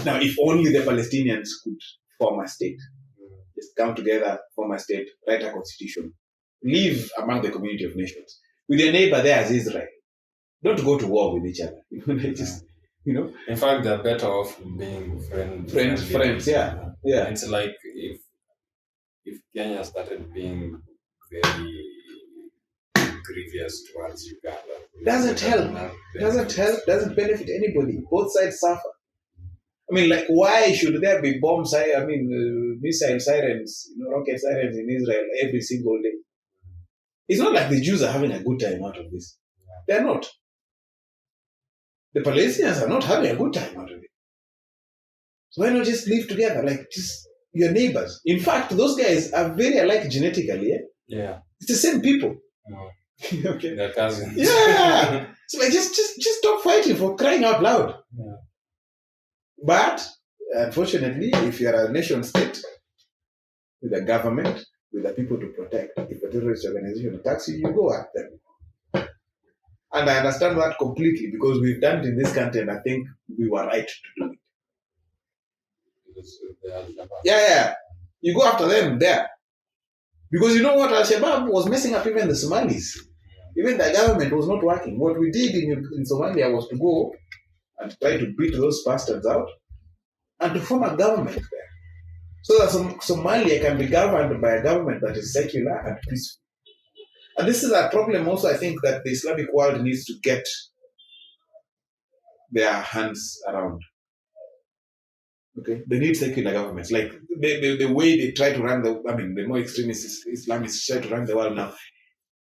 Now, if only the Palestinians could form a state, just come together, form a state, write a constitution, live among the community of nations, with your neighbor there as Israel. Don't go to war with each other. In fact, they're better off being friends. Yeah. It's like if Kenya started being very grievous towards Uganda. Doesn't help. Doesn't benefit anybody. Both sides suffer. I mean, like, why should there be missile sirens, rocket sirens in Israel every single day? It's not like the Jews are having a good time out of this. They're not. the Palestinians are not having a good time out of it. So why not just live together, like just your neighbors? In fact, those guys are very alike genetically. Yeah, Yeah. it's the same people. No. Okay. They're cousins. Yeah. So like just stop fighting, for crying out loud. Yeah. But unfortunately, if you are a nation state with a government, with the people to protect, if a terrorist organization attacks you, you go at them. And I understand that completely because we've done it in this country, and I think we were right to do it. Because they are Japan. Yeah. You go after them there. Because you know what? Al-Shabaab was messing up even the Somalis. Even the government was not working. What we did in Somalia was to go and try to beat those bastards out and to form a government there. So that Somalia can be governed by a government that is secular and peaceful. And this is a problem also, I think, that the Islamic world needs to get their hands around. Okay? They need secular governments. Like the way they try to run the more extremist Islamists try to run the world now,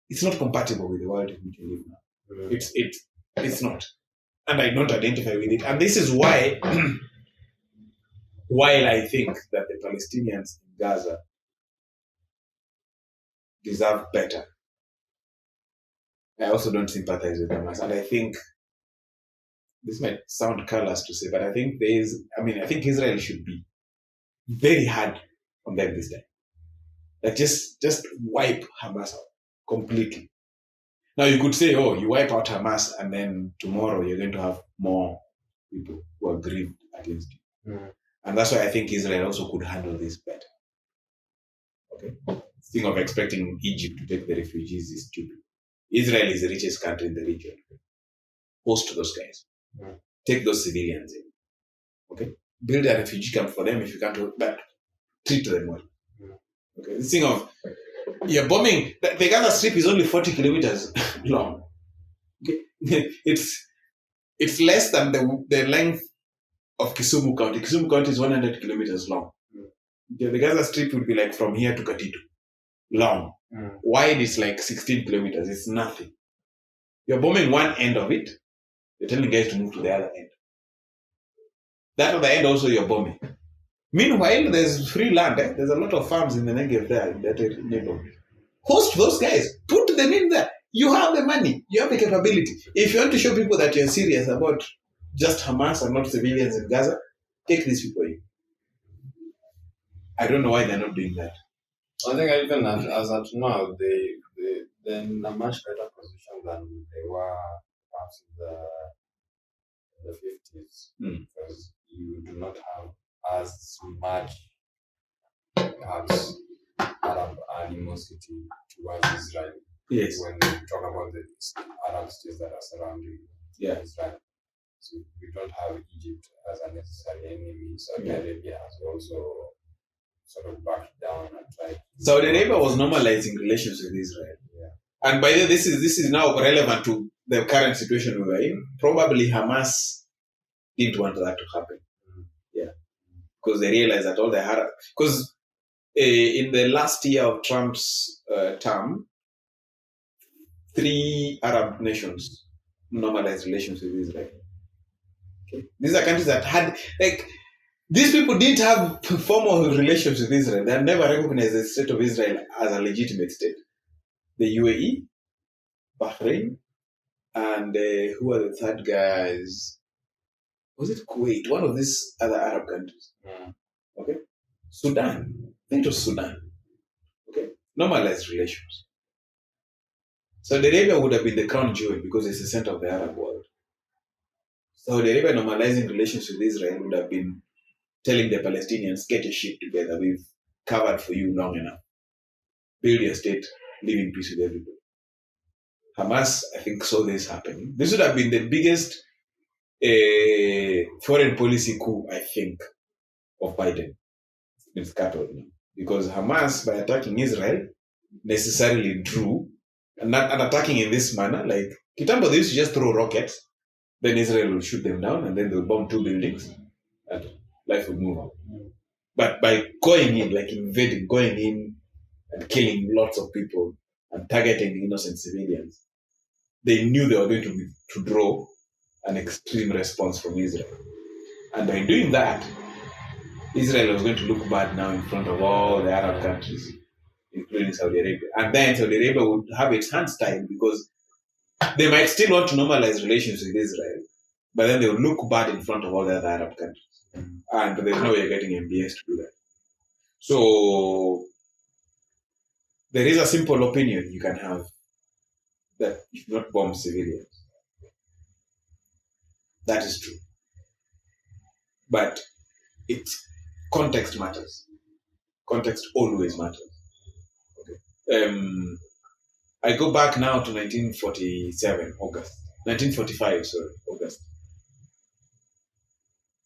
it's not compatible with the world in which we live now. It's not. And I don't identify with it. And this is why, while I think that the Palestinians in Gaza deserve better, I also don't sympathize with Hamas. And I think, this might sound callous to say, but I think I think Israel should be very hard on them this time. Like just wipe Hamas out completely. Now you could say, oh, you wipe out Hamas and then tomorrow you're going to have more people who are grieved against you. Mm. And that's why I think Israel also could handle this better. Okay? Thing of expecting Egypt to take the refugees is stupid. Israel is the richest country in the region. Host those guys. Mm. Take those civilians in. Okay? Build a refugee camp for them if you can't, but treat them well. Mm. Okay? This thing of you're bombing, the Gaza Strip is only 40 kilometers long. Okay? It's less than the length of Kisumu County. Kisumu County is 100 kilometers long. The Gaza Strip would be like from here to Katitu. Long. Wide is like 16 kilometers. It's nothing. You're bombing one end of it. You're telling guys to move to the other end. That other end also you're bombing. Meanwhile, there's free land. There's a lot of farms in the Negev there in that neighborhood. Host those guys. Put them in there. You have the money. You have the capability. If you want to show people that you're serious about just Hamas and not civilians in Gaza, take these people in. I don't know why they're not doing that. I think even as at now, they're in a much better position than they were perhaps in the 50s. Because you do not have as much perhaps Arab animosity towards Israel. Yes. When we talk about the Arab states that are surrounding Israel. So we don't have Egypt as a necessary enemy. Saudi Arabia has also sort of backed down and tried. Saudi Arabia was normalizing relations with Israel. Yeah. And by the way, this is now relevant to the current situation we were in. Probably Hamas didn't want that to happen. Yeah. Because they realized that all the Arab... Because in the last year of Trump's term, 3 Arab nations normalized relations with Israel. Okay. These are countries that had... These people didn't have formal relations with Israel. They had never recognized the state of Israel as a legitimate state. The UAE, Bahrain, and who are the third guys? Was it Kuwait? One of these other Arab countries. Okay? Sudan. I think it was Sudan. Okay? Normalized relations. Saudi Arabia would have been the crown jewel because it's the center of the Arab world. Saudi Arabia normalizing relations with Israel would have been telling the Palestinians, get your shit together. We've covered for you long enough. Build your state, live in peace with everybody. Hamas, I think, saw this happening. This would have been the biggest foreign policy coup, I think, of Biden. It's been scattered now. Because Hamas, by attacking Israel, necessarily drew, and attacking in this manner, like, Kitambo, they used to just throw rockets, then Israel will shoot them down, and then they'll bomb 2 buildings, and life would move on. But by going in, like invading, going in and killing lots of people and targeting innocent civilians, they knew they were going to draw, an extreme response from Israel. And by doing that, Israel was going to look bad now in front of all the Arab countries, including Saudi Arabia. And then Saudi Arabia would have its hands tied because they might still want to normalize relations with Israel, but then they would look bad in front of all the other Arab countries. And there's no way you're getting MBS to do that. So there is a simple opinion you can have that you should not bomb civilians. That is true. But context matters. Context always matters. Okay. I go back now to 1947, August. 1945, sorry, August.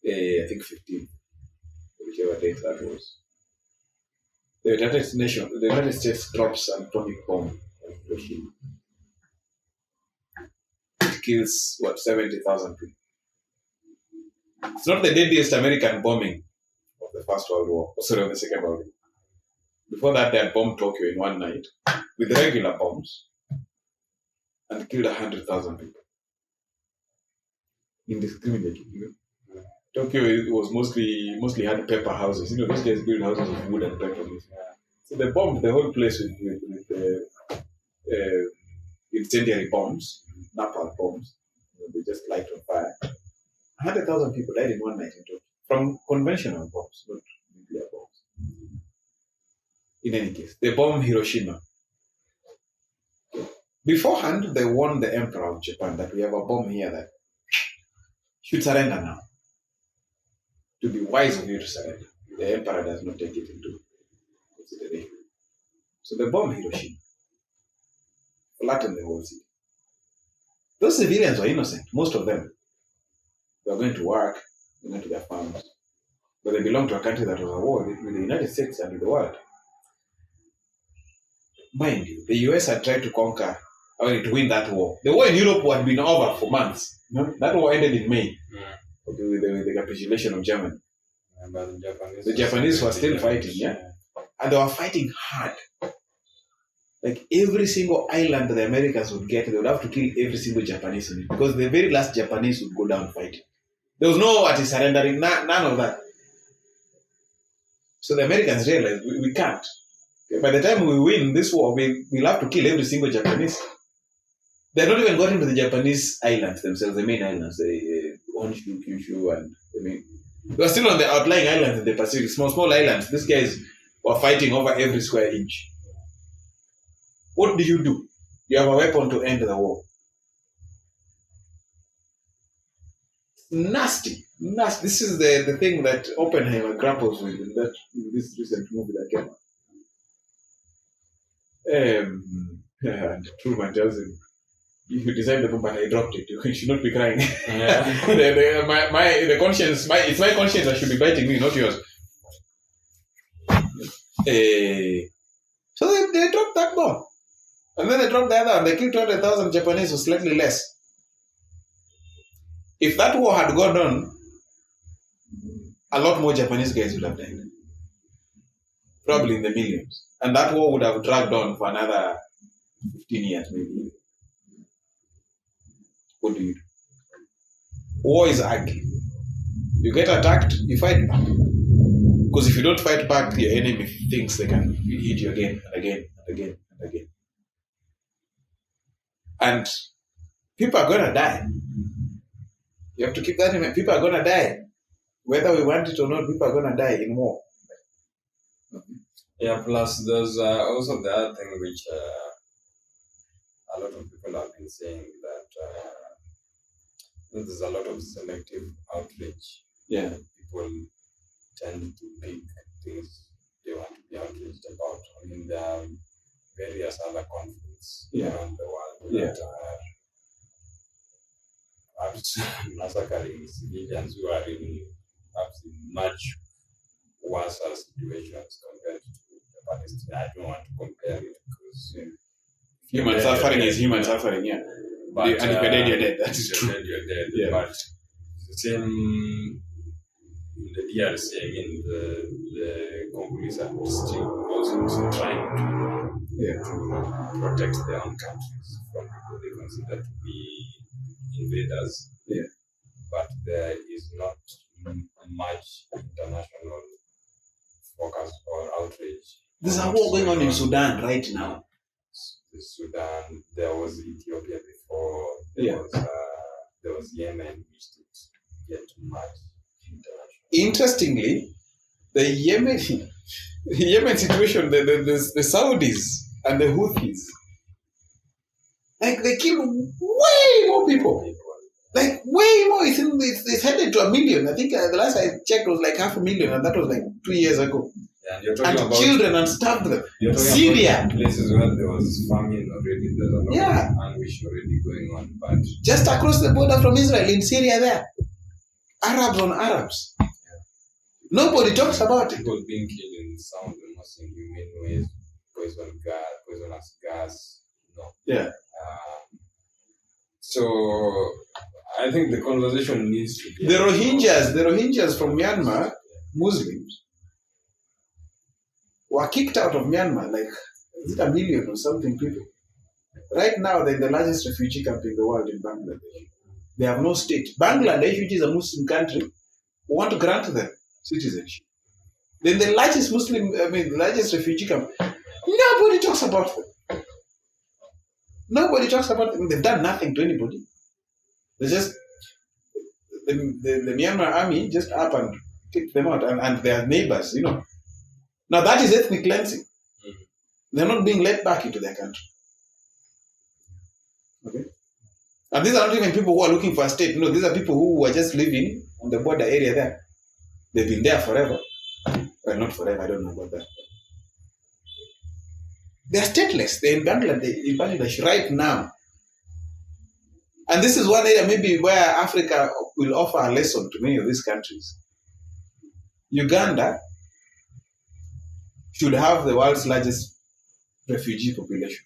I think 15, whichever date that was. The United States drops an atomic bomb on Hiroshima. It kills, 70,000 people. It's not the deadliest American bombing of the First World War, of the Second World War. Before that, they had bombed Tokyo in one night with regular bombs and killed 100,000 people. Indiscriminately. Tokyo was mostly had paper houses. Those guys built houses of wood and paper. So they bombed the whole place with incendiary bombs, napalm bombs. They just light on fire. 100,000 people died in one night in Tokyo from conventional bombs, not nuclear bombs. In any case, they bombed Hiroshima. Beforehand, they warned the Emperor of Japan that we have a bomb here that should surrender now. To be wise of you to surrender. The Emperor does not take it into consideration. So they bombed Hiroshima. Flattened the whole city. Those civilians were innocent, most of them. They were going to work, they went to their farms. But they belonged to a country that was at war with the United States and with the world. Mind you, the US had tried to to win that war. The war in Europe had been over for months. That war ended in May with the capitulation of Germany. But the Japanese were still fighting, and they were fighting hard. Like every single island the Americans would get, they would have to kill every single Japanese in it because the very last Japanese would go down fighting. There was no surrendering, none of that. So the Americans realized we can't. By the time we win this war, we'll have to kill every single Japanese. They're not even gotten to the Japanese islands themselves, the main islands, the Honshu, Kyushu, and the main. They were still on the outlying islands in the Pacific, small islands. These guys were fighting over every square inch. What do? You have a weapon to end the war. Nasty. This is the thing that Oppenheimer grapples with in this recent movie that came out. And Truman tells him, if you designed the bomb but I dropped it, you should not be crying. The conscience, it's my conscience that should be biting me, not yours. So they dropped that bomb. And then they dropped the other and they killed 200,000 Japanese or slightly less. If that war had gone on, a lot more Japanese guys would have died. Probably in the millions. And that war would have dragged on for another 15 years maybe. What do? War is ugly. You get attacked, you fight back. Because if you don't fight back, your enemy thinks they can hit you again and again and again and again. And people are going to die. You have to keep that in mind. People are going to die. Whether we want it or not, people are going to die in war. Yeah, plus there's also the other thing which a lot of people have been saying that there's a lot of selective outrage. Yeah. People tend to pick things they want to be outraged about. I mean, there are various other conflicts around the world that are massacring civilians who are in perhaps much worse situations compared to the Palestinians. I don't want to compare it because human suffering is human suffering, But, and if you're dead, you're dead. That is true. You're dead. Yeah. But the same in the DRC, again, the Congolese are still also trying to protect their own countries from people they consider to be invaders. Yeah. but there is not much international focus or outrage. There's a war going on in Sudan right now. Sudan, there was Ethiopia before, Yeah. there was Yemen, which did get much international. Interestingly, the Yemen situation, the Saudis and the Houthis, like they kill way more people. Like way more. It's headed to 1 million. I think the last I checked was like 500,000, and that was like 2 years ago. Yeah, and you're talking And about children and starved them. you're talking Syria, about places where there was famine already. There's a lot Yeah. of anguish already going on, but just across the border from Israel in Syria, there, Arabs on Arabs. Nobody talks about it. people being killed in some of the most inhumane ways, poisonous gas, Yeah. So I think the conversation needs to be The Rohingyas from Myanmar, Muslims, were kicked out of Myanmar, like, is it 1 million or something people? Right now, they're the largest refugee camp in the world in Bangladesh. They have no state. Bangladesh, which is a Muslim country, want to grant them citizenship. Then the largest refugee camp, nobody talks about them. Nobody talks about them. They've done nothing to anybody. They just, the Myanmar army just up and kicked them out, and their neighbors, Now that is ethnic cleansing. They're not being let back into their country. Okay? And these are not even people who are looking for a state. No, these are people who are just living on the border area there. They've been there forever. Well, not forever, I don't know about that. They're stateless. They're in Bangladesh right now. And this is one area maybe where Africa will offer a lesson to many of these countries. Uganda should have the world's largest refugee population.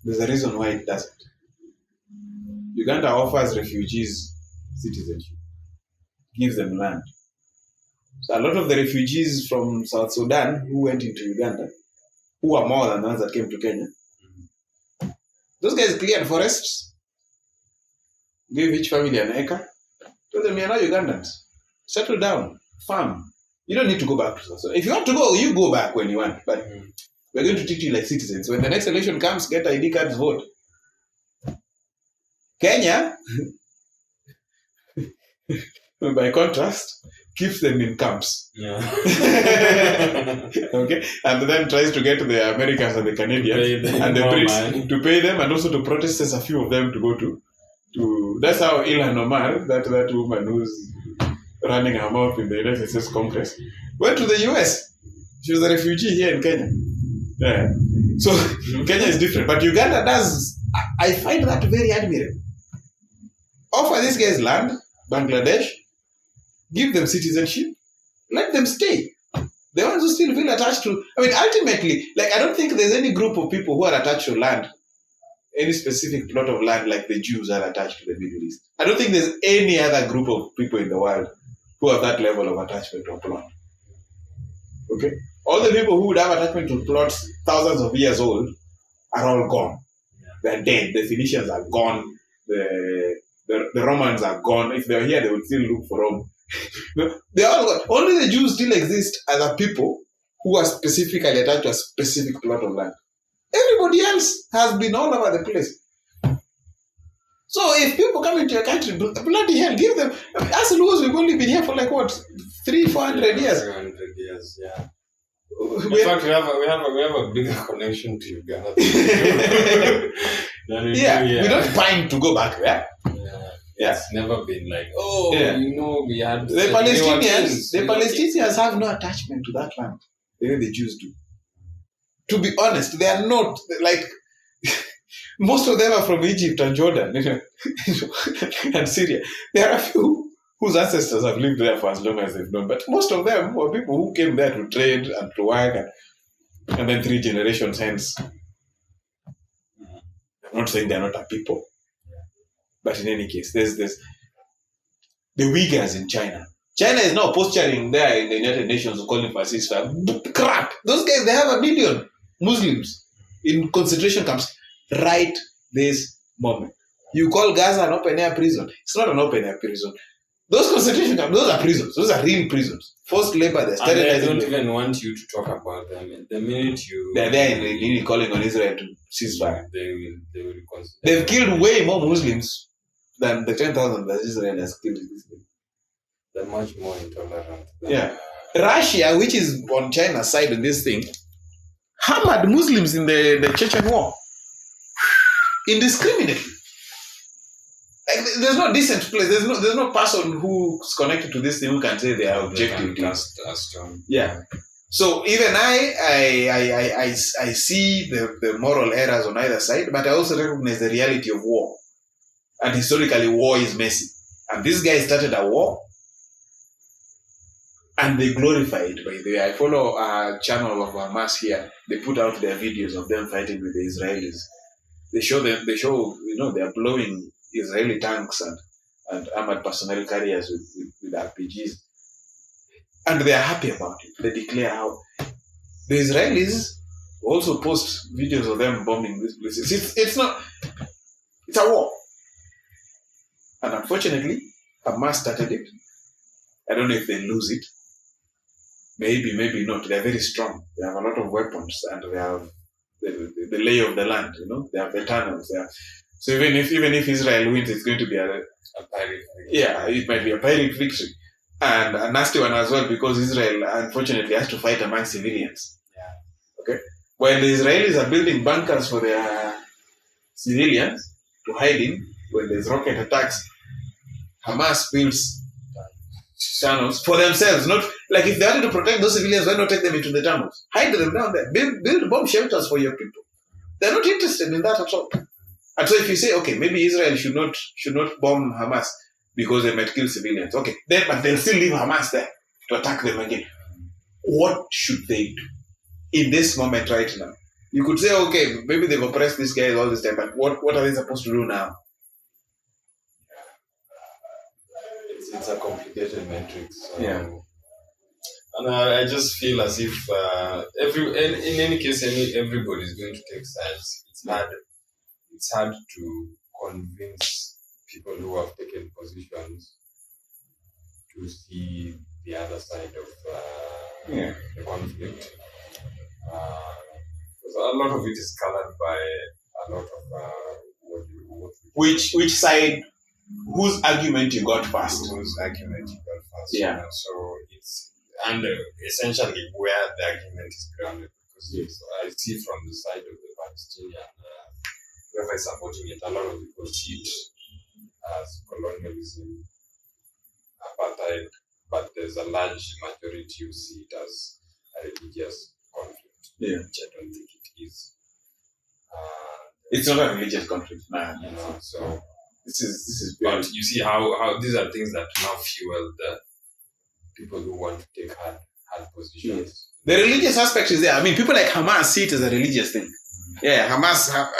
There's a reason why it doesn't. Uganda offers refugees citizenship, gives them land. So a lot of the refugees from South Sudan who went into Uganda, who are more than the ones that came to Kenya, those guys cleared forests, gave each family an acre, told them, you're now Ugandans. Settle down, farm. You don't need to go back to South Sudan. If you want to go, you go back when you want. But we're going to treat you like citizens. When the next election comes, get ID cards, vote. Kenya, by contrast, keeps them in camps. Yeah. Okay? And then tries to get the Americans and the Canadians and the Brits to pay them, and also to protesters, a few of them to go to that's how Ilhan Omar, that woman who's running her mouth in the United States Congress, went to the US. She was a refugee here in Kenya. Yeah. So Kenya is different. But Uganda does, I find that very admirable. Offer these guys land, Bangladesh, give them citizenship, let them stay. The ones who still feel attached to, ultimately, I don't think there's any group of people who are attached to land, any specific plot of land like the Jews are attached to the Middle East. I don't think there's any other group of people in the world who have that level of attachment to a plot. Okay? All the people who would have attachment to plots thousands of years old are all gone. They're dead. The Phoenicians are gone. The Romans are gone. If they were here, they would still look for Rome. They're all gone. Only the Jews still exist as a people who are specifically attached to a specific plot of land. Everybody else has been all over the place. So if people come into your country, bloody hell, give them. Us Luos, we've only been here for 300-400 years. 300 years, yeah. In fact, we have a bigger connection to Uganda. We don't mind to go back there. Yeah. It's never been we had the Palestinians have no attachment to that land the way the Jews do. To be honest, they are not most of them are from Egypt and Jordan, and Syria. There are a few whose ancestors have lived there for as long as they've known, but most of them were people who came there to trade and to work, and then 3 generations hence. I'm not saying they're not a people, but in any case, there's the Uyghurs in China. China is now posturing there in the United Nations calling for a ceasefire. Crap! Those guys, they have 1 million Muslims in concentration camps right this moment. You call Gaza an open-air prison. It's not an open-air prison. Those concentration camps, those are prisons. Those are real prisons. Forced labor, they're sterilizing. And they don't even want you to talk about them. The minute you... They're there really calling on Israel to cease fire. They will consider... They've killed way more Muslims than the 10,000 that Israel has killed in this day. They're much more intolerant. Yeah. Russia, which is on China's side in this thing, hammered Muslims in the Chechen war. Indiscriminately. Like, there's no decent place. There's no person who's connected to this thing who can say they are objective. Yeah. So even I see the moral errors on either side, but I also recognize the reality of war. And historically, war is messy. And this guy started a war, and they glorify it. By the way, I follow a channel of Hamas here. They put out their videos of them fighting with the Israelis. They show they're blowing Israeli tanks and armored personnel carriers with RPGs. And they are happy about it. They declare how the Israelis also post videos of them bombing these places. It's a war. And unfortunately, Hamas started it. I don't know if they lose it. Maybe not. They're very strong. They have a lot of weapons and they have the lay of the land, They have the tunnels. So even if Israel wins, it's going to be a Pyrrhic victory. Yeah, it might be a Pyrrhic victory. And a nasty one as well, because Israel, unfortunately, has to fight among civilians. Yeah. Okay? While the Israelis are building bunkers for their civilians to hide in when there's rocket attacks, Hamas builds tunnels for themselves. Not like if they wanted to protect those civilians, why not take them into the tunnels? Hide them down there. Build bomb shelters for your people. They're not interested in that at all. And so if you say, okay, maybe Israel should not bomb Hamas because they might kill civilians. Okay, but they'll still leave Hamas there to attack them again. What should they do in this moment right now? You could say, okay, maybe they've oppressed these guys all this time, but what are they supposed to do now? It's a complicated matrix. Yeah. And I just feel as if in any case, everybody is going to take sides. It's hard to convince people who have taken positions to see the other side of the conflict. Because a lot of it is colored by a lot of which side, whose argument you got first. Yeah. So it's essentially where the argument is grounded. Because I see from the side of the Palestinian, whoever is supporting it, a lot of people see it as colonialism, apartheid, but there's a large majority who see it as a religious conflict, which I don't think it is. It's not a religious conflict, man. So this is. But you see how these are things that now fuel the people who want to take hard positions. Yes. The religious aspect is there. I mean, people like Hamas see it as a religious thing. Yeah,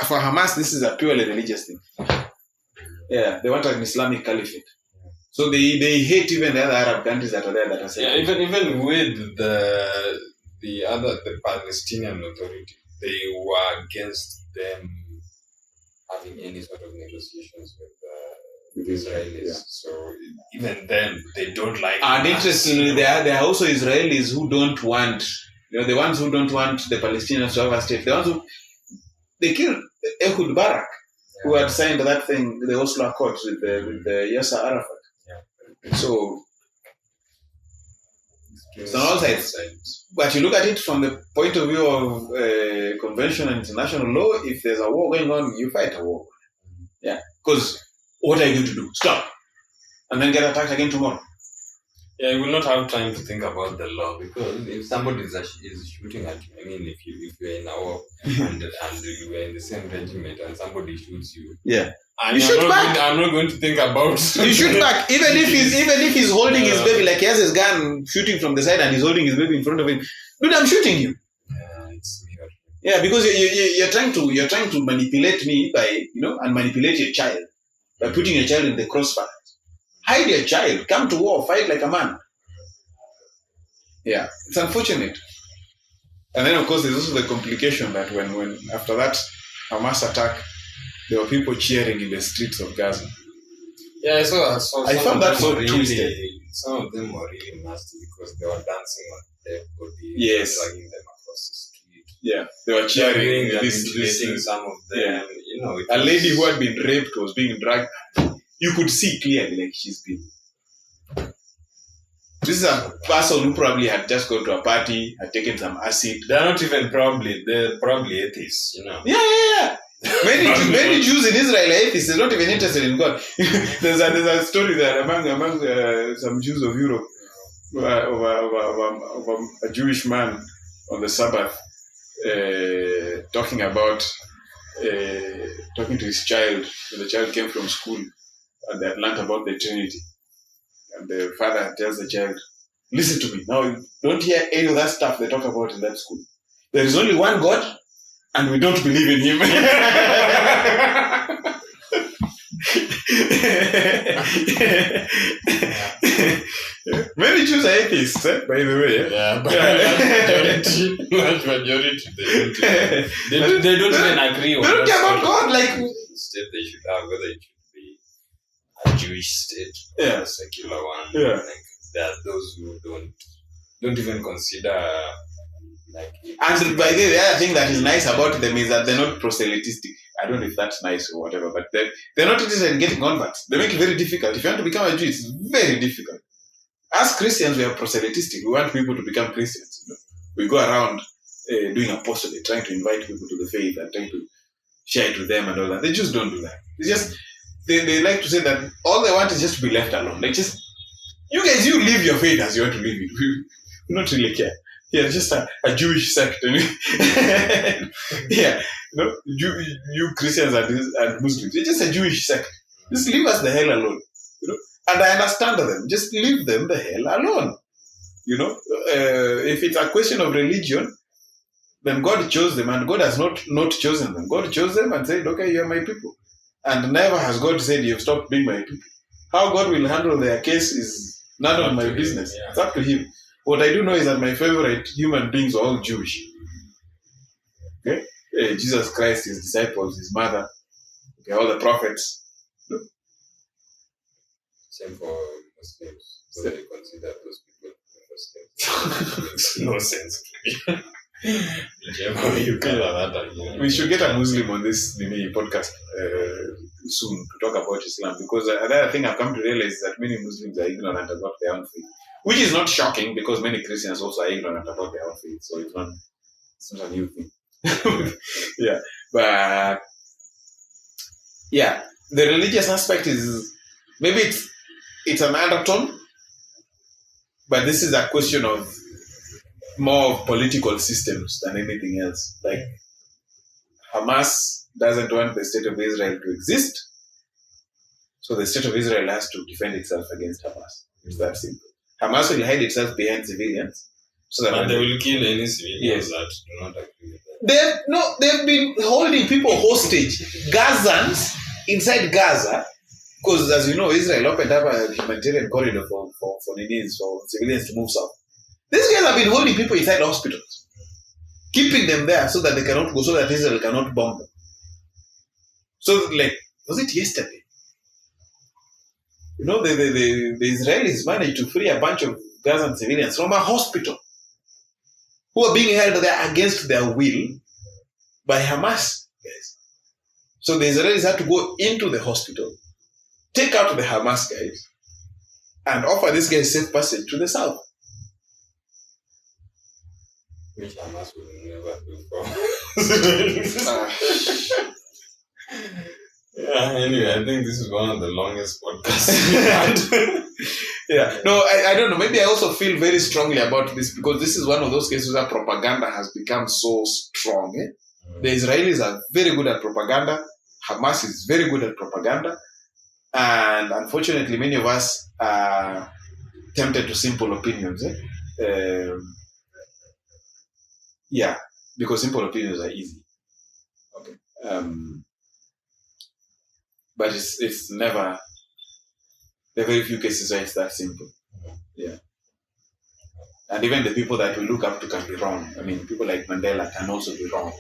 for Hamas, this is a purely religious thing. Yeah, they want an Islamic caliphate. So they hate even the other Arab countries that are there that are saying. Yeah, even with the Palestinian Authority, they were against them having any sort of negotiations with Israelis. Yeah. So even them, they don't like. And interestingly, there are also Israelis who don't want, the ones who don't want the Palestinians to have a state. The ones who they killed Ehud Barak, who had signed that thing, the Oslo Accords with the Yasser Arafat. Yeah. So on all sides. But you look at it from the point of view of conventional and international law, if there's a war going on, you fight a war. Yeah. Because what are you going to do? Stop. And then get attacked again tomorrow. Yeah, you will not have time to think about the law, because if somebody is shooting at you, I mean, if you're in a war and you are in the same regiment and somebody shoots you, you shoot back. I'm not going to think about. You shoot back, even if he's holding his baby, like he has his gun shooting from the side and he's holding his baby in front of him. Dude, I'm shooting you. Yeah, it's weird. Yeah, because you're trying to manipulate me by and manipulate your child by putting your child in the crossfire. Hide your child. Come to war. Fight like a man. Yeah, it's unfortunate. And then, of course, there's also the complication that when after that Hamas attack, there were people cheering in the streets of Gaza. Yeah, I saw I some found of that them so were really, twisted. some of them were really nasty because they were dancing on dead bodies, Yes. dragging them across the street. Yeah, they were cheering. and This mutilating some of them. Yeah. You know, it a was- lady who had been raped was being dragged. You could see clearly, like she's been. This is a person who probably had just gone to a party, had taken some acid. They're not even they're probably atheists, you know. Yeah. Many Jews in Israel are atheists. They're not even interested in God. there's a story there among some Jews of Europe of a Jewish man on the Sabbath talking to his child. When the child came from school and they had learned about the Trinity. And the father tells the child, listen to me. Now, don't hear any of that stuff they talk about in that school. There is only one God, and we don't believe in him. Many Jews are atheists, by the way. Yeah, but large majority they don't even agree on They don't care about God. Like, state they should have, whether it should be a Jewish state or Yeah. a secular one. Yeah. Like, there are those who don't even consider like. and by the way, the other thing that is nice about them is that they're not proselytistic. I don't know if that's nice or whatever, but they're not interested in getting converts. They make it very difficult. If you want to become a Jew, it's very difficult. As Christians, we are proselytistic. We want people to become Christians. You know? We go around doing apostolate, trying to invite people to the faith and trying to share it with them and all that. They just don't do that. It's just they like to say that all they want is just to be left alone. Like, just you guys, you live your faith as you want to live it. We don't really care. Yeah, just a Jewish sect. Yeah, you Christians and Muslims, you're just a Jewish sect. Just leave us the hell alone. You know, and I understand them. Just leave them the hell alone. You know, if it's a question of religion, then God chose them, and God has not chosen them. God chose them and said, "Okay, you are my people." And never has God said, "You've stopped being my people." How God will handle their case is none of my business. Yeah. It's up to Him. What I do know is that my favorite human beings are all Jewish. Okay, Jesus Christ, His disciples, His mother, okay, all the prophets. Same for Muslims. So they consider those people Muslims. Makes no sense to me. Whichever way you color that, you know. We should get a Muslim on this podcast soon to talk about Islam, because another thing I've come to realize is that many Muslims are ignorant about their own faith, which is not shocking because many Christians also are ignorant about their own faith, so it's not a new thing. Yeah, but yeah, the religious aspect is maybe it's an undertone, but this is a question of more of political systems than anything else. Like, Hamas doesn't want the state of Israel to exist, so the state of Israel has to defend itself against Hamas. It's that simple. Hamas will hide itself behind civilians, so that And they will kill any civilians Yes. that do not agree with them. they've been holding people hostage, Gazans inside Gaza, because as you know, Israel opened up a humanitarian corridor for civilians to move south. These guys have been holding people inside hospitals, keeping them there so that they cannot go, so that Israel cannot bomb them. So, like, was it yesterday? You know, the Israelis managed to free a bunch of Gazan civilians from a hospital who are being held there against their will by Hamas guys. So the Israelis had to go into the hospital, take out the Hamas guys, and offer these guys safe passage to the south. Which Hamas will never do for. Yeah, anyway, I think this is one of the longest podcasts we had. Yeah, no, I don't know. Maybe I also feel very strongly about this because this is one of those cases where propaganda has become so strong. The Israelis are very good at propaganda. Hamas is very good at propaganda. And unfortunately, many of us are tempted to simple opinions. Yeah, because simple opinions are easy. Okay. But it's never, there are very few cases where it's that simple. Yeah. And even the people that we look up to can be wrong. I mean, people like Mandela can also be wrong.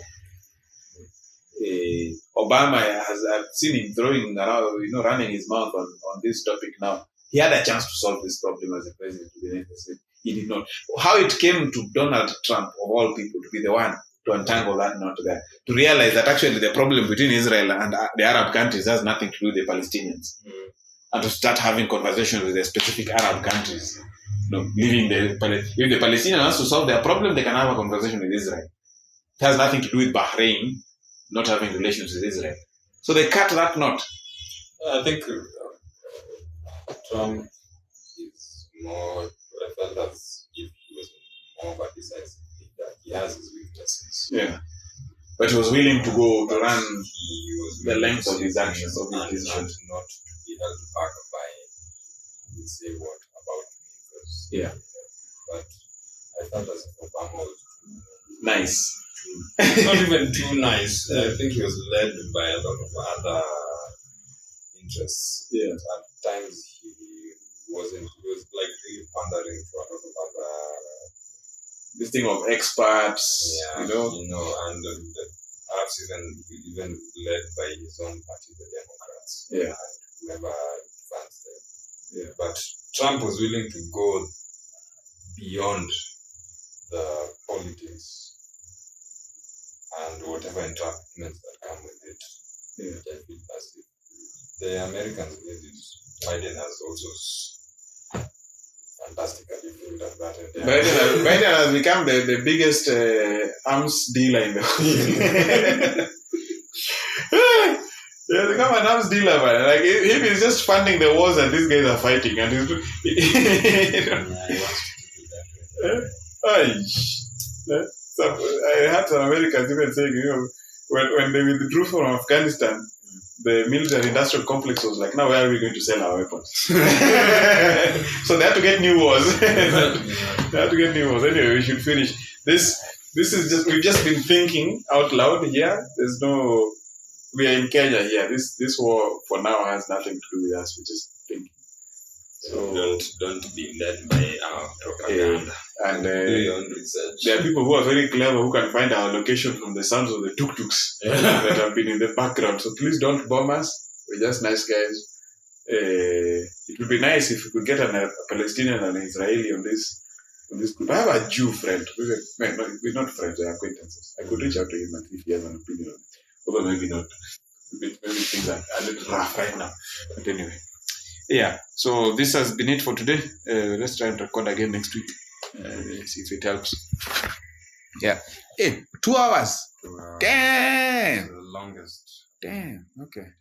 Obama I've seen him throwing around, running his mouth on this topic now. He had a chance to solve this problem as a president of the United States. He did not. How it came to Donald Trump, of all people, to be the one to untangle that knot there, to realize that actually the problem between Israel and the Arab countries has nothing to do with the Palestinians. And to start having conversations with the specific Arab countries. If the Palestinians wants to solve their problem, they can have a conversation with Israel. It has nothing to do with Bahrain not having relations with Israel. So they cut that knot. I think Trump is more, I felt as if he was more of a decisive leader. He has his weaknesses. Yeah. But he was willing to go to run the length of his actions, and not to be held back by who will say what about me. Yeah. But I felt as if Obama was nice. Not even too nice. I think he was led by a lot of other interests. Yeah. At times he was like really pandering to a lot of other this thing of experts, and perhaps even led by his own party, the Democrats. Yeah. And whoever advanced them. Yeah. But Trump was willing to go beyond the politics and whatever entrapments that come with it. Yeah. Which I feel as if the Americans need it. Biden has also fantastically filled up that. Biden has become the biggest arms dealer in the world. He has become an arms dealer, man. Like him is just funding the wars that these guys are fighting, and he's So I heard some Americans even saying, when they withdrew from Afghanistan, the military-industrial complex was like, now where are we going to sell our weapons? So they had to get new wars. Anyway, we should finish. This is just, we've just been thinking out loud here. We are in Kenya here. This war for now has nothing to do with us. We just think. So don't be led by our propaganda. And do your own research. There are people who are very clever who can find our location from the sounds of the tuk-tuks that have been in the background. So please don't bomb us. We're just nice guys. It would be nice if we could get a Palestinian and an Israeli on this group. I have a Jew friend. We're not friends, we're acquaintances. I could reach out to him and if he has an opinion on it. Although maybe not. Maybe things are a little rough right now. But anyway. Yeah, so this has been it for today. Let's try and record again next week. See if it helps. Yeah. Hey, 2 hours. 2 hours. Damn. The longest. Damn. Okay.